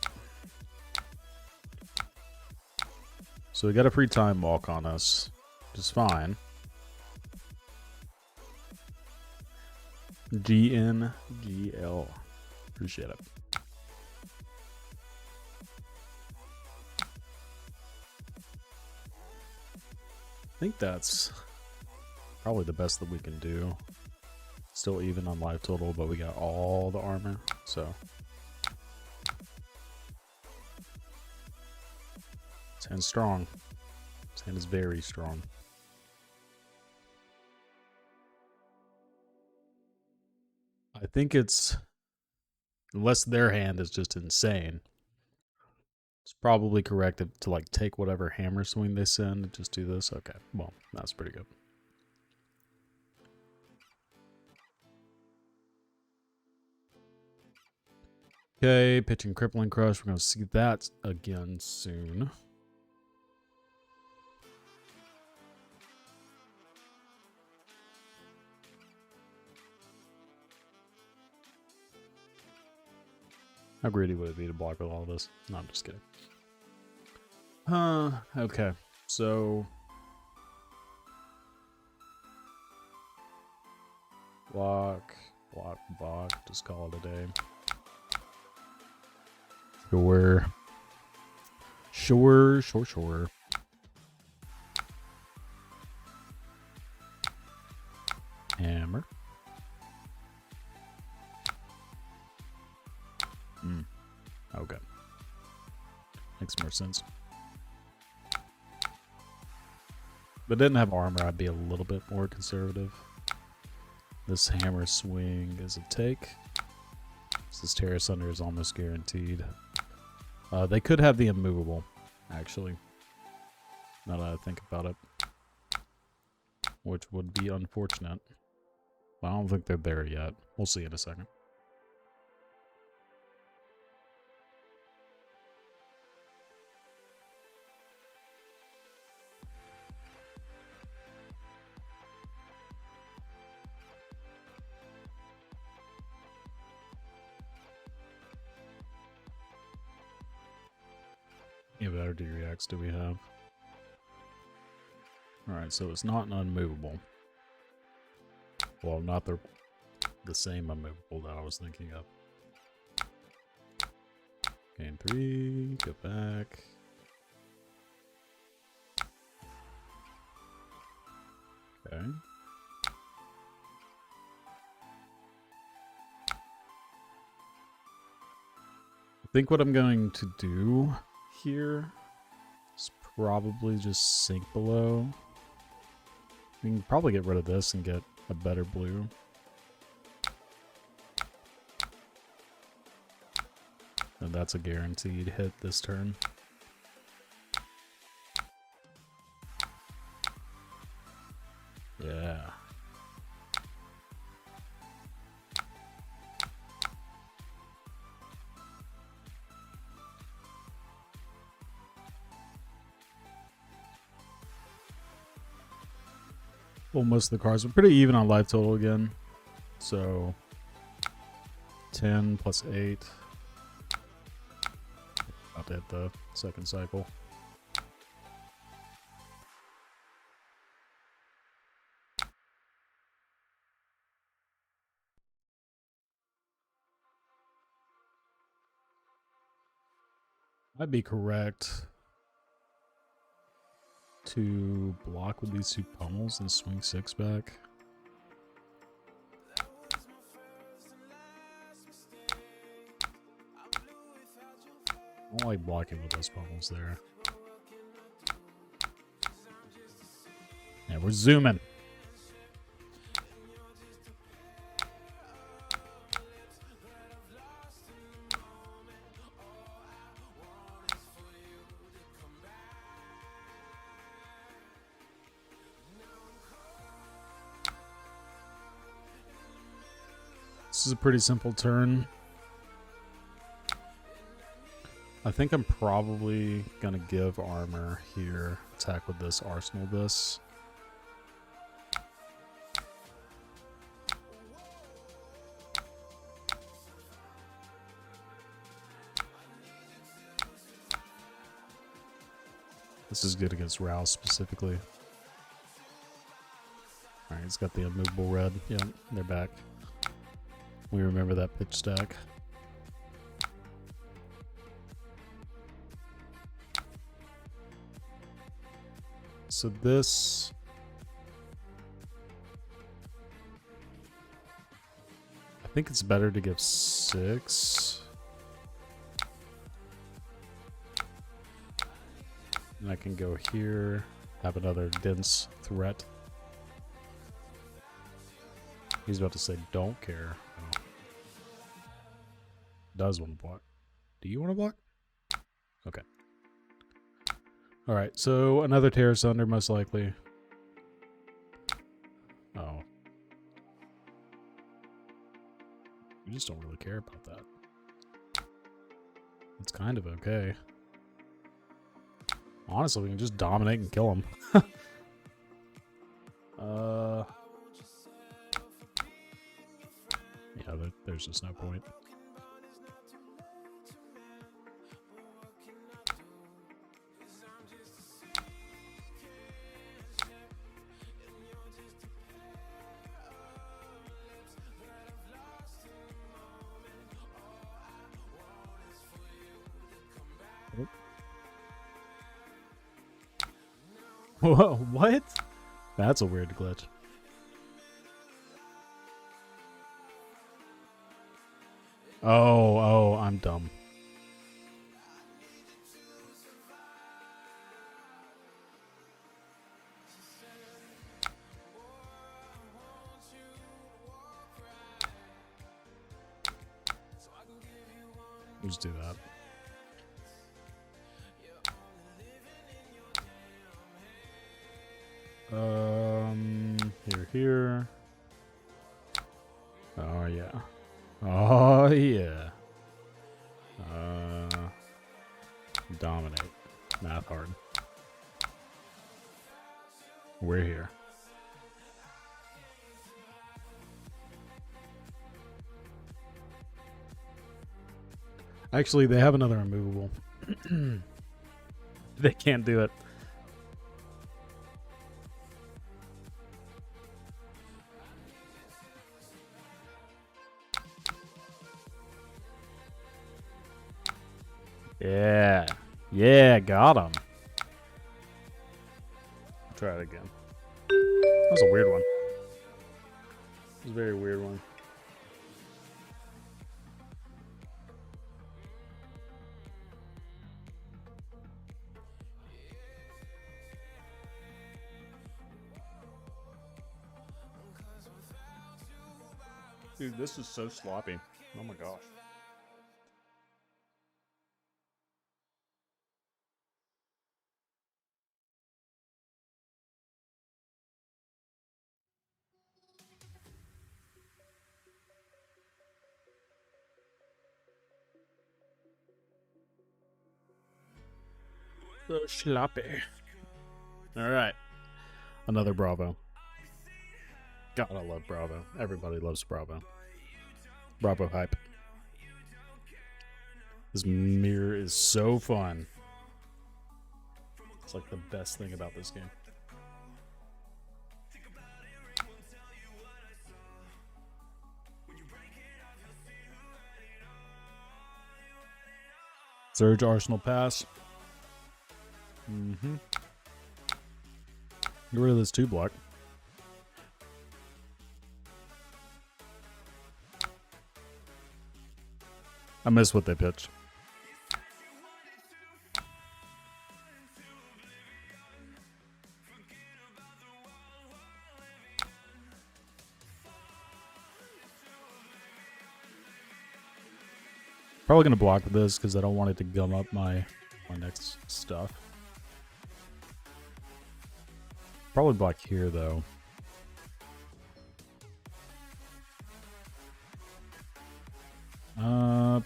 So we got a free time walk on us, which is fine. GNGL. Appreciate it. I think that's probably the best that we can do. Still even on life total, but we got all the armor, so. 10 strong. 10 is very strong. I think it's, unless their hand is just insane, it's probably correct to like take whatever hammer swing they send and just do this. Okay, well, that's pretty good. Okay, pitching Crippling Crush. We're going to see that again soon. How greedy would it be to block with all of this? No, I'm just kidding. Okay. So block, just call it a day. Sure. Hammer. Okay. Makes more sense. If it didn't have armor, I'd be a little bit more conservative. This hammer swing is a take. This Terra Sunder is almost guaranteed. They could have the immovable, actually. Now that I think about it. Which would be unfortunate. But I don't think they're there yet. We'll see in a second. Yeah, what energy reacts do we have? Alright, so it's not an unmovable. Well, not the same unmovable that I was thinking of. Gain 3, go back. think what I'm going to do here is probably just sink below. We can probably get rid of this and get a better blue. And that's a guaranteed hit this turn. Yeah. Well, most of the cards are pretty even on life total again. So 10 plus 8. About to hit the second cycle. I'd be correct to block with these two pummels and swing 6 back. I don't like blocking with those pummels there. Yeah, we're zooming. This is a pretty simple turn. I think I'm probably gonna give armor here. Attack with this, arsenal this. This is good against Rouse specifically. Alright, he's got the unmovable red. Yep, they're back. We remember that pitch stack. So this... I think it's better to give 6. And I can go here, have another dense threat. He's about to say, don't care. Oh. Does want to block. Do you want to block? Okay. Alright, so another Terror Sunder, most likely. Oh. We just don't really care about that. It's kind of okay. Honestly, we can just dominate and kill him. Yeah, there's just no point. Whoa, what? That's a weird glitch. Oh, I'm dumb. We'll just do that. Here. Oh, yeah. Oh, yeah. Dominate. Math hard. We're here. Actually, they have another immovable. They can't do it. Yeah. Yeah, got him. Try it again. That was a weird one. It was a very weird one. Dude, this is so sloppy. Oh my gosh. So sloppy. Alright. Another Bravo. God, I love Bravo. Everybody loves Bravo. Bravo hype. This mirror is so fun. It's like the best thing about this game. Surge Arsenal pass. Get rid of this 2-block. I miss what they pitched. Probably gonna block this because I don't want it to gum up my next stuff. Probably block here though.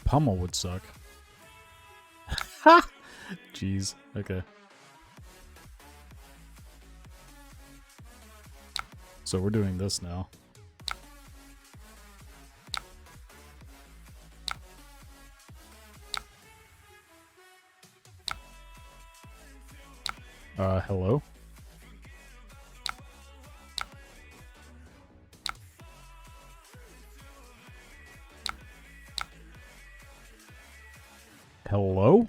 Pummel would suck. Ha! Jeez. Okay. So we're doing this now. Hello? Hello?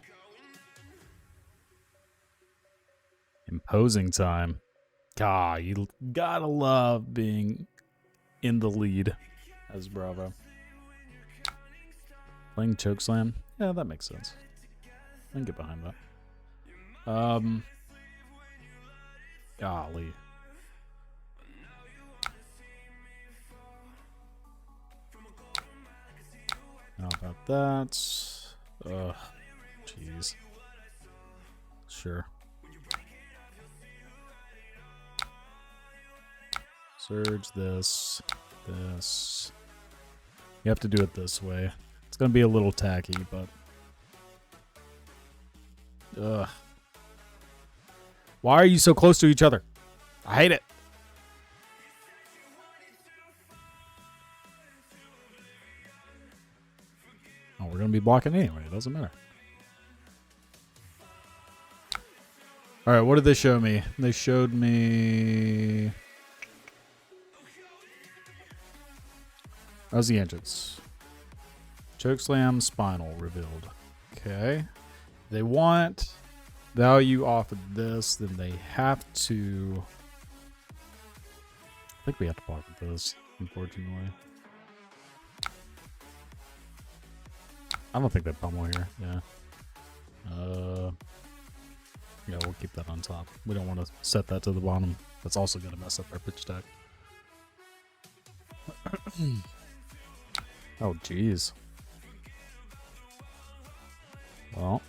Imposing time. God, you gotta love being in the lead as Bravo. Playing Chokeslam? Yeah, that makes sense. I can get behind that. Golly. How about that? Ugh. Jeez. Sure. Surge this. This. You have to do it this way. It's gonna be a little tacky, but... Ugh. Why are you so close to each other? I hate it. Oh, we're gonna be blocking anyway. It doesn't matter. Alright, what did they show me? They showed me... How's the entrance? Chokeslam Spinal revealed. Okay. They want value off of this, then they have to... I think we have to block with this, unfortunately. I don't think they pummel here, yeah. Yeah, we'll keep that on top. We don't want to set that to the bottom. That's also going to mess up our pitch stack. Oh, jeez. Well.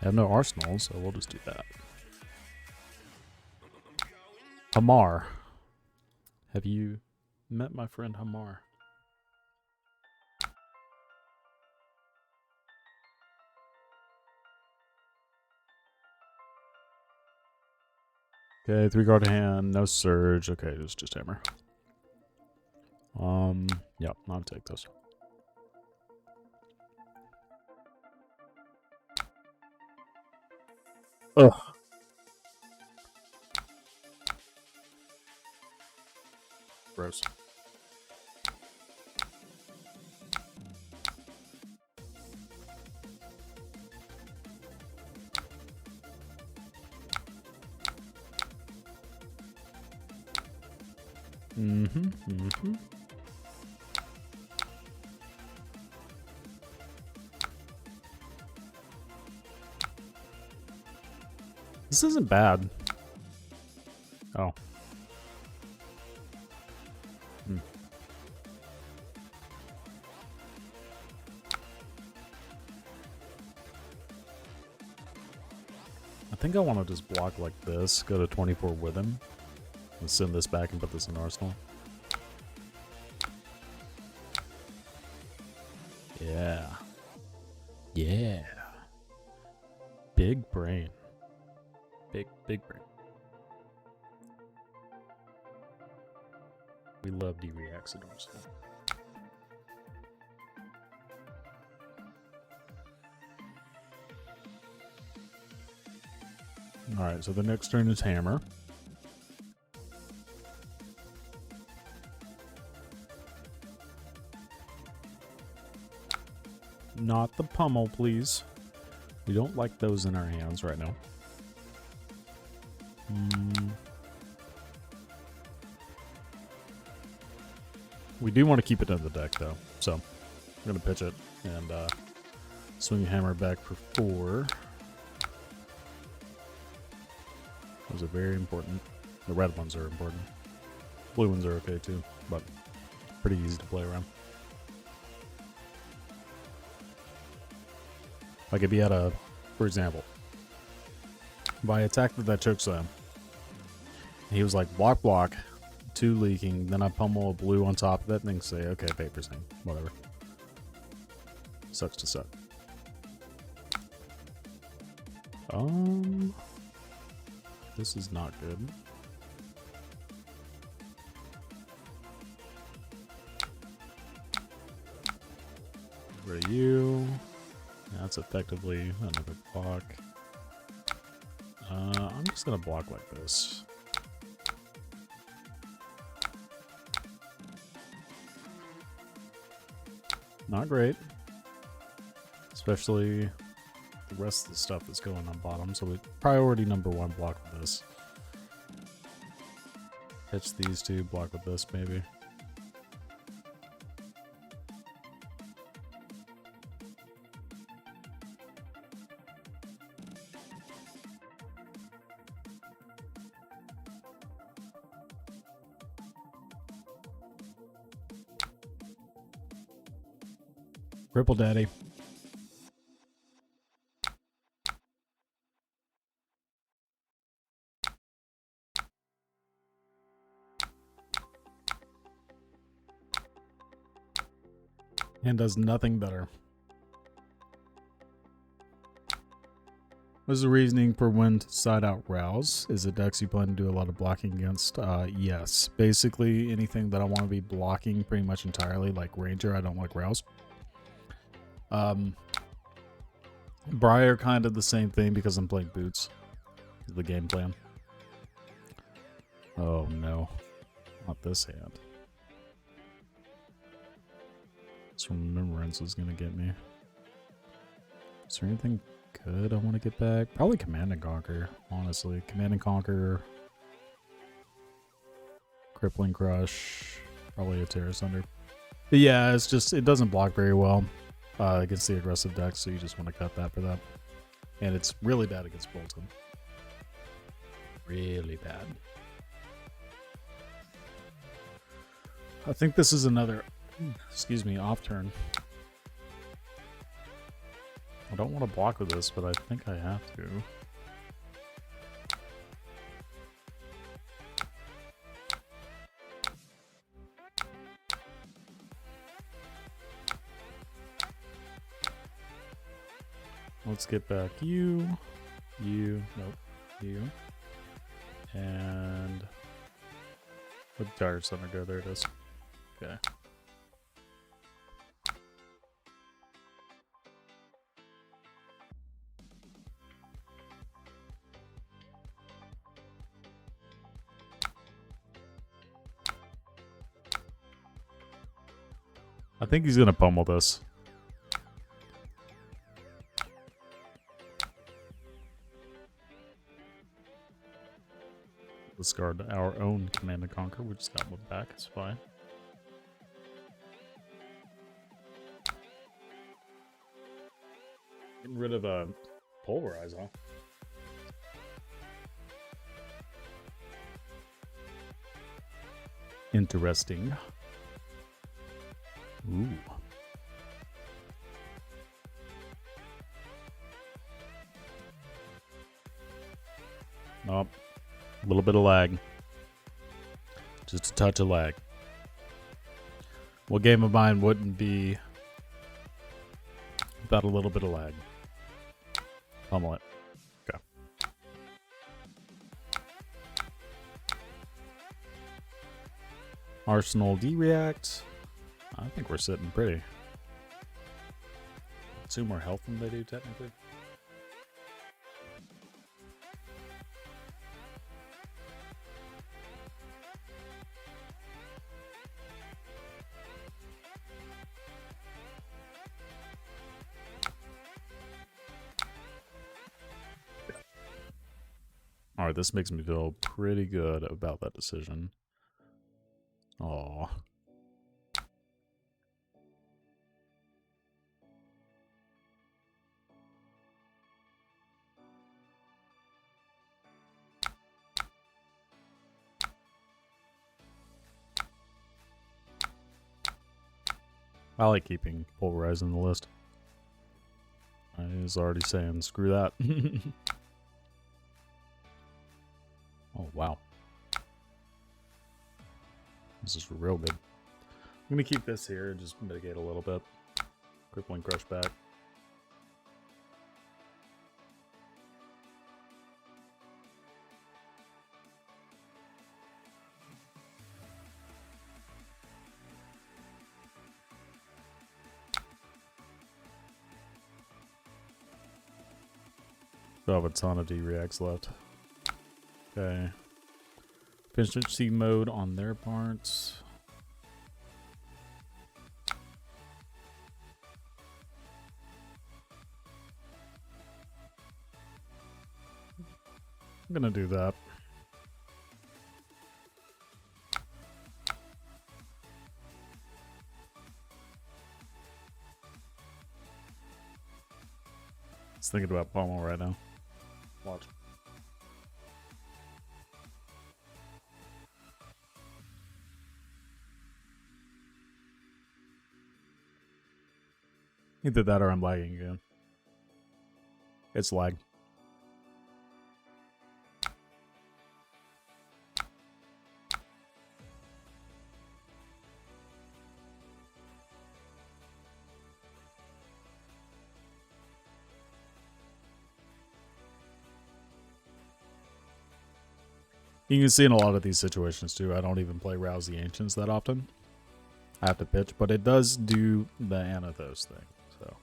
I have no arsenal, so we'll just do that. Hamar. Have you met my friend Hamar? Okay, 3-card hand, no surge. Okay, just hammer. Yep, I'll take this. Ugh. Gross. This isn't bad. Oh. think I want to just block like this, go to 24 with him, and send this back and put this in arsenal. Yeah. Yeah. Big brain. Big brain. We love D-reacts at arsenal. Alright, so the next turn is hammer. Not the pummel, please. We don't like those in our hands right now. We do want to keep it in the deck, though. So, I'm going to pitch it and swing hammer back for 4. Those are very important. The red ones are important. Blue ones are okay, too, but pretty easy to play around. Like if he had a, for example, if I attacked with that chokeslam, he was like block, 2 leaking, then I pummel a blue on top of that and then say, okay, paper thing, whatever. Sucks to suck. This is not good. Where are you? That's effectively another block. I'm just gonna block like this. Not great. Especially the rest of the stuff that's going on bottom. So priority number 1, block with this. Pitch these 2, block with this maybe. Ripple Daddy. And does nothing better. What is the reasoning for when to side out Rouse? Is it decks you plan to do a lot of blocking against? Yes. Basically, anything that I want to be blocking pretty much entirely, like Ranger, I don't like Rouse. Briar, kind of the same thing because I'm playing Boots. Is the game plan. Oh no. Not this hand. This Remembrance is going to get me. Is there anything good I want to get back? Probably Command and Conquer, honestly. Command and Conquer. Crippling Crush. Probably a Terrace Under. But yeah, it's just, it doesn't block very well against the aggressive decks, so you just want to cut that for that. And it's really bad against Bolton. Really bad. I think this is another, excuse me, off turn. I don't want to block with this, but I think I have to. Let's get back you, nope, you, and where'd the Dire Center go? There it is. Okay. I think he's gonna pummel this. Discard our own Command and Conquer. We just got one back. It's fine. Getting rid of a Polarize, huh? Interesting. Ooh. Nope. A little bit of lag. Just a touch of lag. What game of mine wouldn't be without a little bit of lag? Pummel it. Okay. Arsenal D-React. I think we're sitting pretty. 2 more health than they do, technically. Alright, this makes me feel pretty good about that decision. Aww. I like keeping Pulverize in the list. I was already saying, screw that. Oh, wow. This is real good. I'm going to keep this here and just mitigate a little bit. Crippling Crush back. Still have a ton of D-Reacts left. Okay. Efficiency mode on their parts. I'm gonna do that. Just thinking about Pommel right now. Watch. Either that or I'm lagging again. It's lag. You can see in a lot of these situations too, I don't even play Rouse the Ancients that often. I have to pitch, but it does do the Anathos thing, so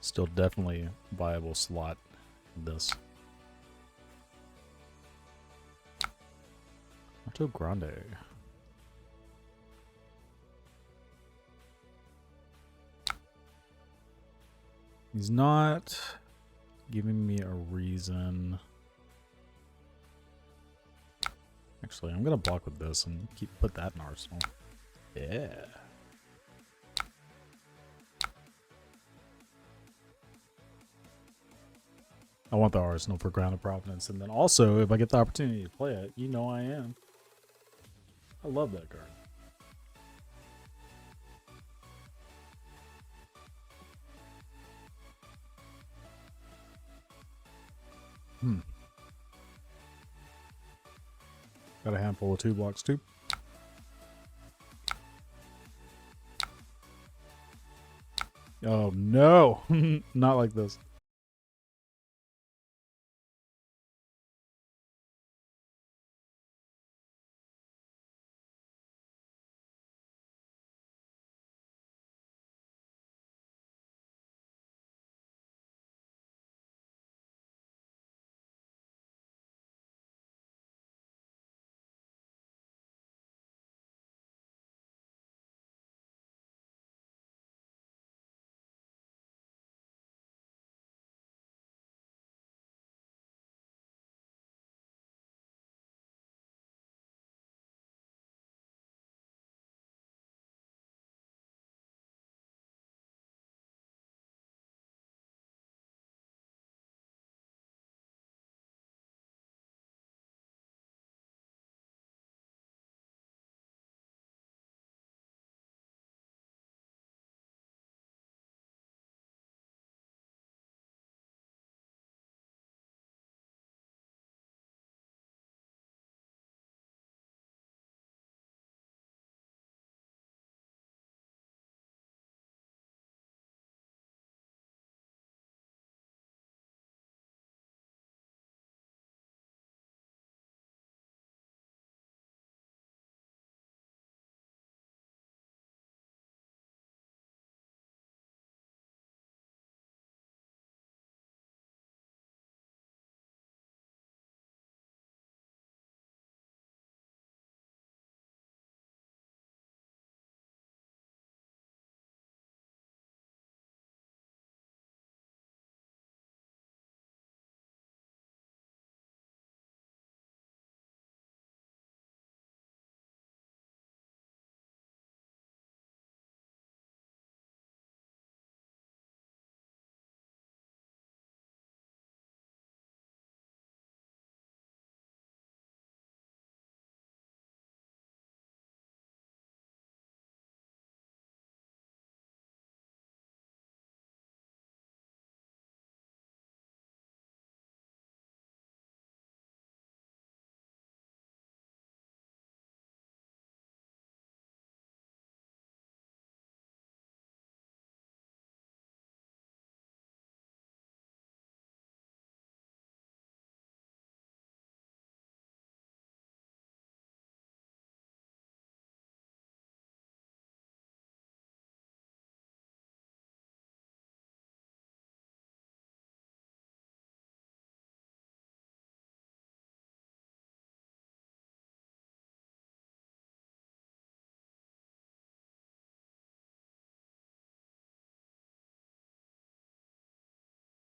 still definitely a viable slot in this. Macho Grande. He's not giving me a reason. Actually, I'm gonna block with this and put that in Arsenal. Yeah. I want the Arsenal for Ground of Providence, and then also, if I get the opportunity to play it, you know I am. I love that card. Got a handful of 2 blocks too. Oh no, not like this.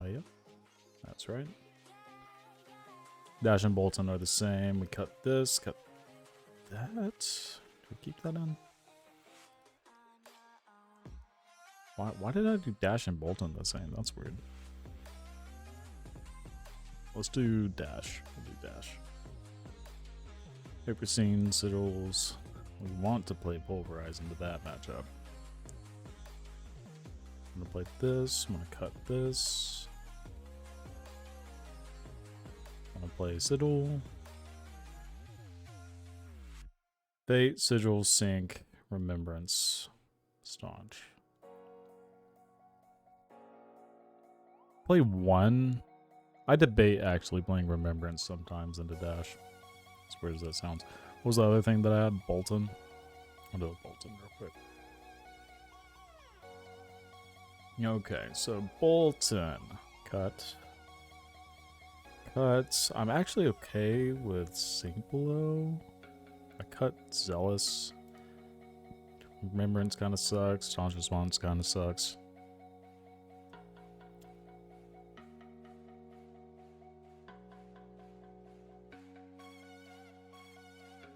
Oh, yep. That's right. Dash and Bolton are the same. We cut this, cut that. Do we keep that in? Why did I do Dash and Bolton the same? That's weird. Let's do Dash. We'll do Dash. Paper Scene, Sigils. We want to play Pulverize into that matchup. I'm gonna play this. I'm gonna cut this. I'm gonna play Sigil. Fate, Sigil, Sync, Remembrance, Staunch. Play one. I debate actually playing Remembrance sometimes into Dash. As weird as that sounds. What was the other thing that I had? Bolton. I'll do a Bolton real quick. Okay, so Bolton. Cut. Cut. I'm actually okay with Sync Below. I cut Zealous. Remembrance kind of sucks. Staunch Response kind of sucks.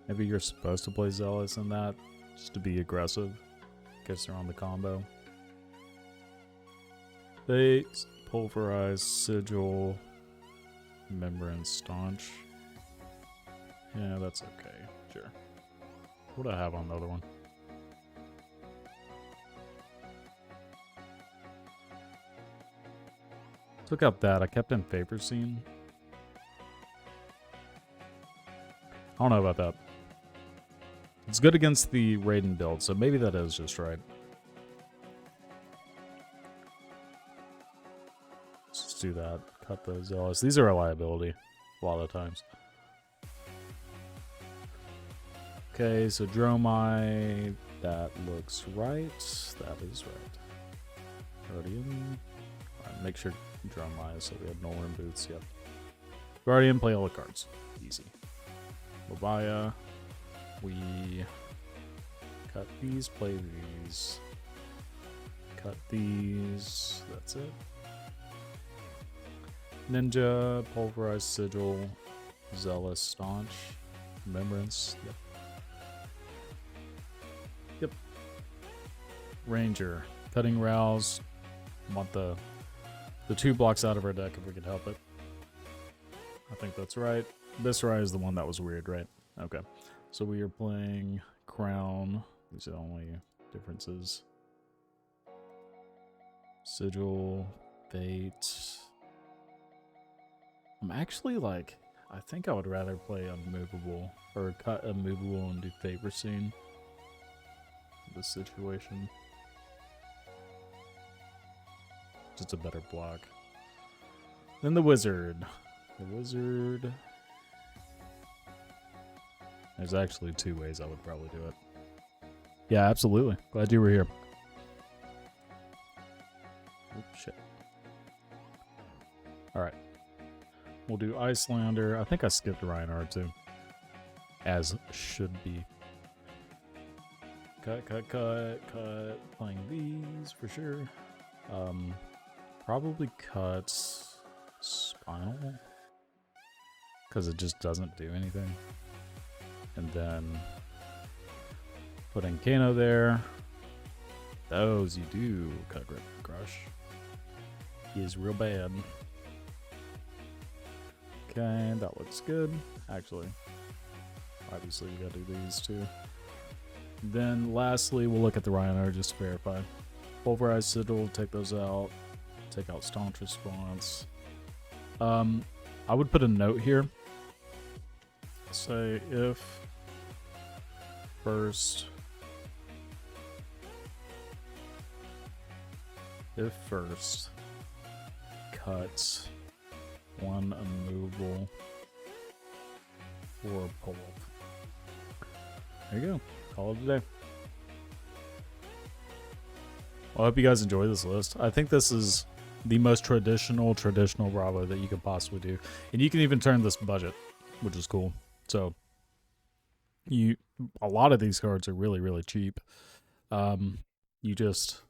Maybe you're supposed to play Zealous in that, just to be aggressive. Gets around the combo. Fate, Pulverize, Sigil, Remembrance, Staunch. Yeah, that's okay. Sure. What do I have on the other one? Took out that. I kept in Paper Scene. I don't know about that. It's good against the Raiden build, so maybe that is just right. Let's just do that. Cut the Zealous. These are a liability a lot of times. Okay, so Dromai. That looks right. That is right. Guardian. Right, make sure Dromai is so we have Nolan boots. Yep. Guardian, play all the cards. Easy. Lobaya. We cut these, play these. Cut these. That's it. Ninja, Pulverize, Sigil, Zealous, Staunch, Remembrance. Yep. Yep. Ranger, cutting Rouse. Want the 2 blocks out of our deck if we could help it. I think that's right. This Rai is the one that was weird, right? Okay. So we are playing Crown. These are the only differences. Sigil, Fate. I'm actually like, I think I would rather play Unmovable, or cut Unmovable and do Paper Scene. This situation. Just a better block. Then the Wizard. The Wizard. There's actually 2 ways I would probably do it. Yeah, absolutely. Glad you were here. Oh, shit. Alright. We'll do Icelander. I think I skipped Reinhardt too. As should be. Cut, cut, cut, cut. Playing these for sure. Probably cut Spinal. Because it just doesn't do anything. And then putting Kano there. Those you do cut Grip and Crush. He is real bad. Okay, that looks good. Actually, obviously we gotta do these too. Then lastly, we'll look at the Reinhardt just to verify. Pulverize, Sigil, take those out. Take out Staunch Response. I would put a note here. Say if first cut one Unmovable or pull. There you go. Call it a day. Well, I hope you guys enjoy this list. I think this is the most traditional Bravo that you could possibly do. And you can even turn this budget, which is cool. So a lot of these cards are really, really cheap. You just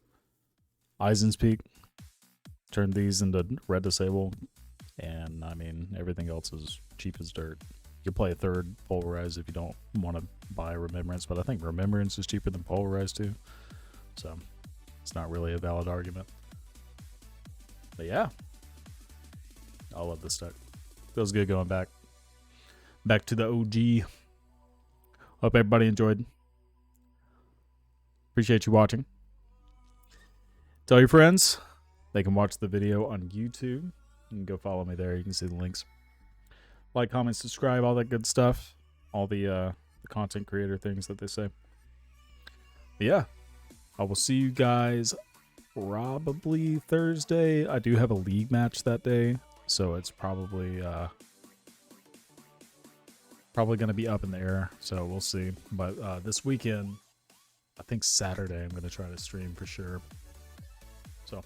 Eisen's Peak, turn these into red disable, and I mean everything else is cheap as dirt. You can play a third Polarize if you don't want to buy Remembrance, but I think Remembrance is cheaper than Polarize too, so it's not really a valid argument. But yeah, I love this deck. Feels good going back to the OG. Hope everybody enjoyed. Appreciate you watching. Tell your friends they can watch the video on YouTube. You can go follow me there. You can see the links. Like, comment, subscribe, all that good stuff. All the content creator things that they say. But yeah, I will see you guys probably Thursday. I do have a league match that day, so it's probably going to be up in the air. So we'll see. But this weekend, I think Saturday, I'm going to try to stream for sure. So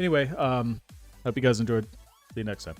anyway, hope you guys enjoyed. See you next time.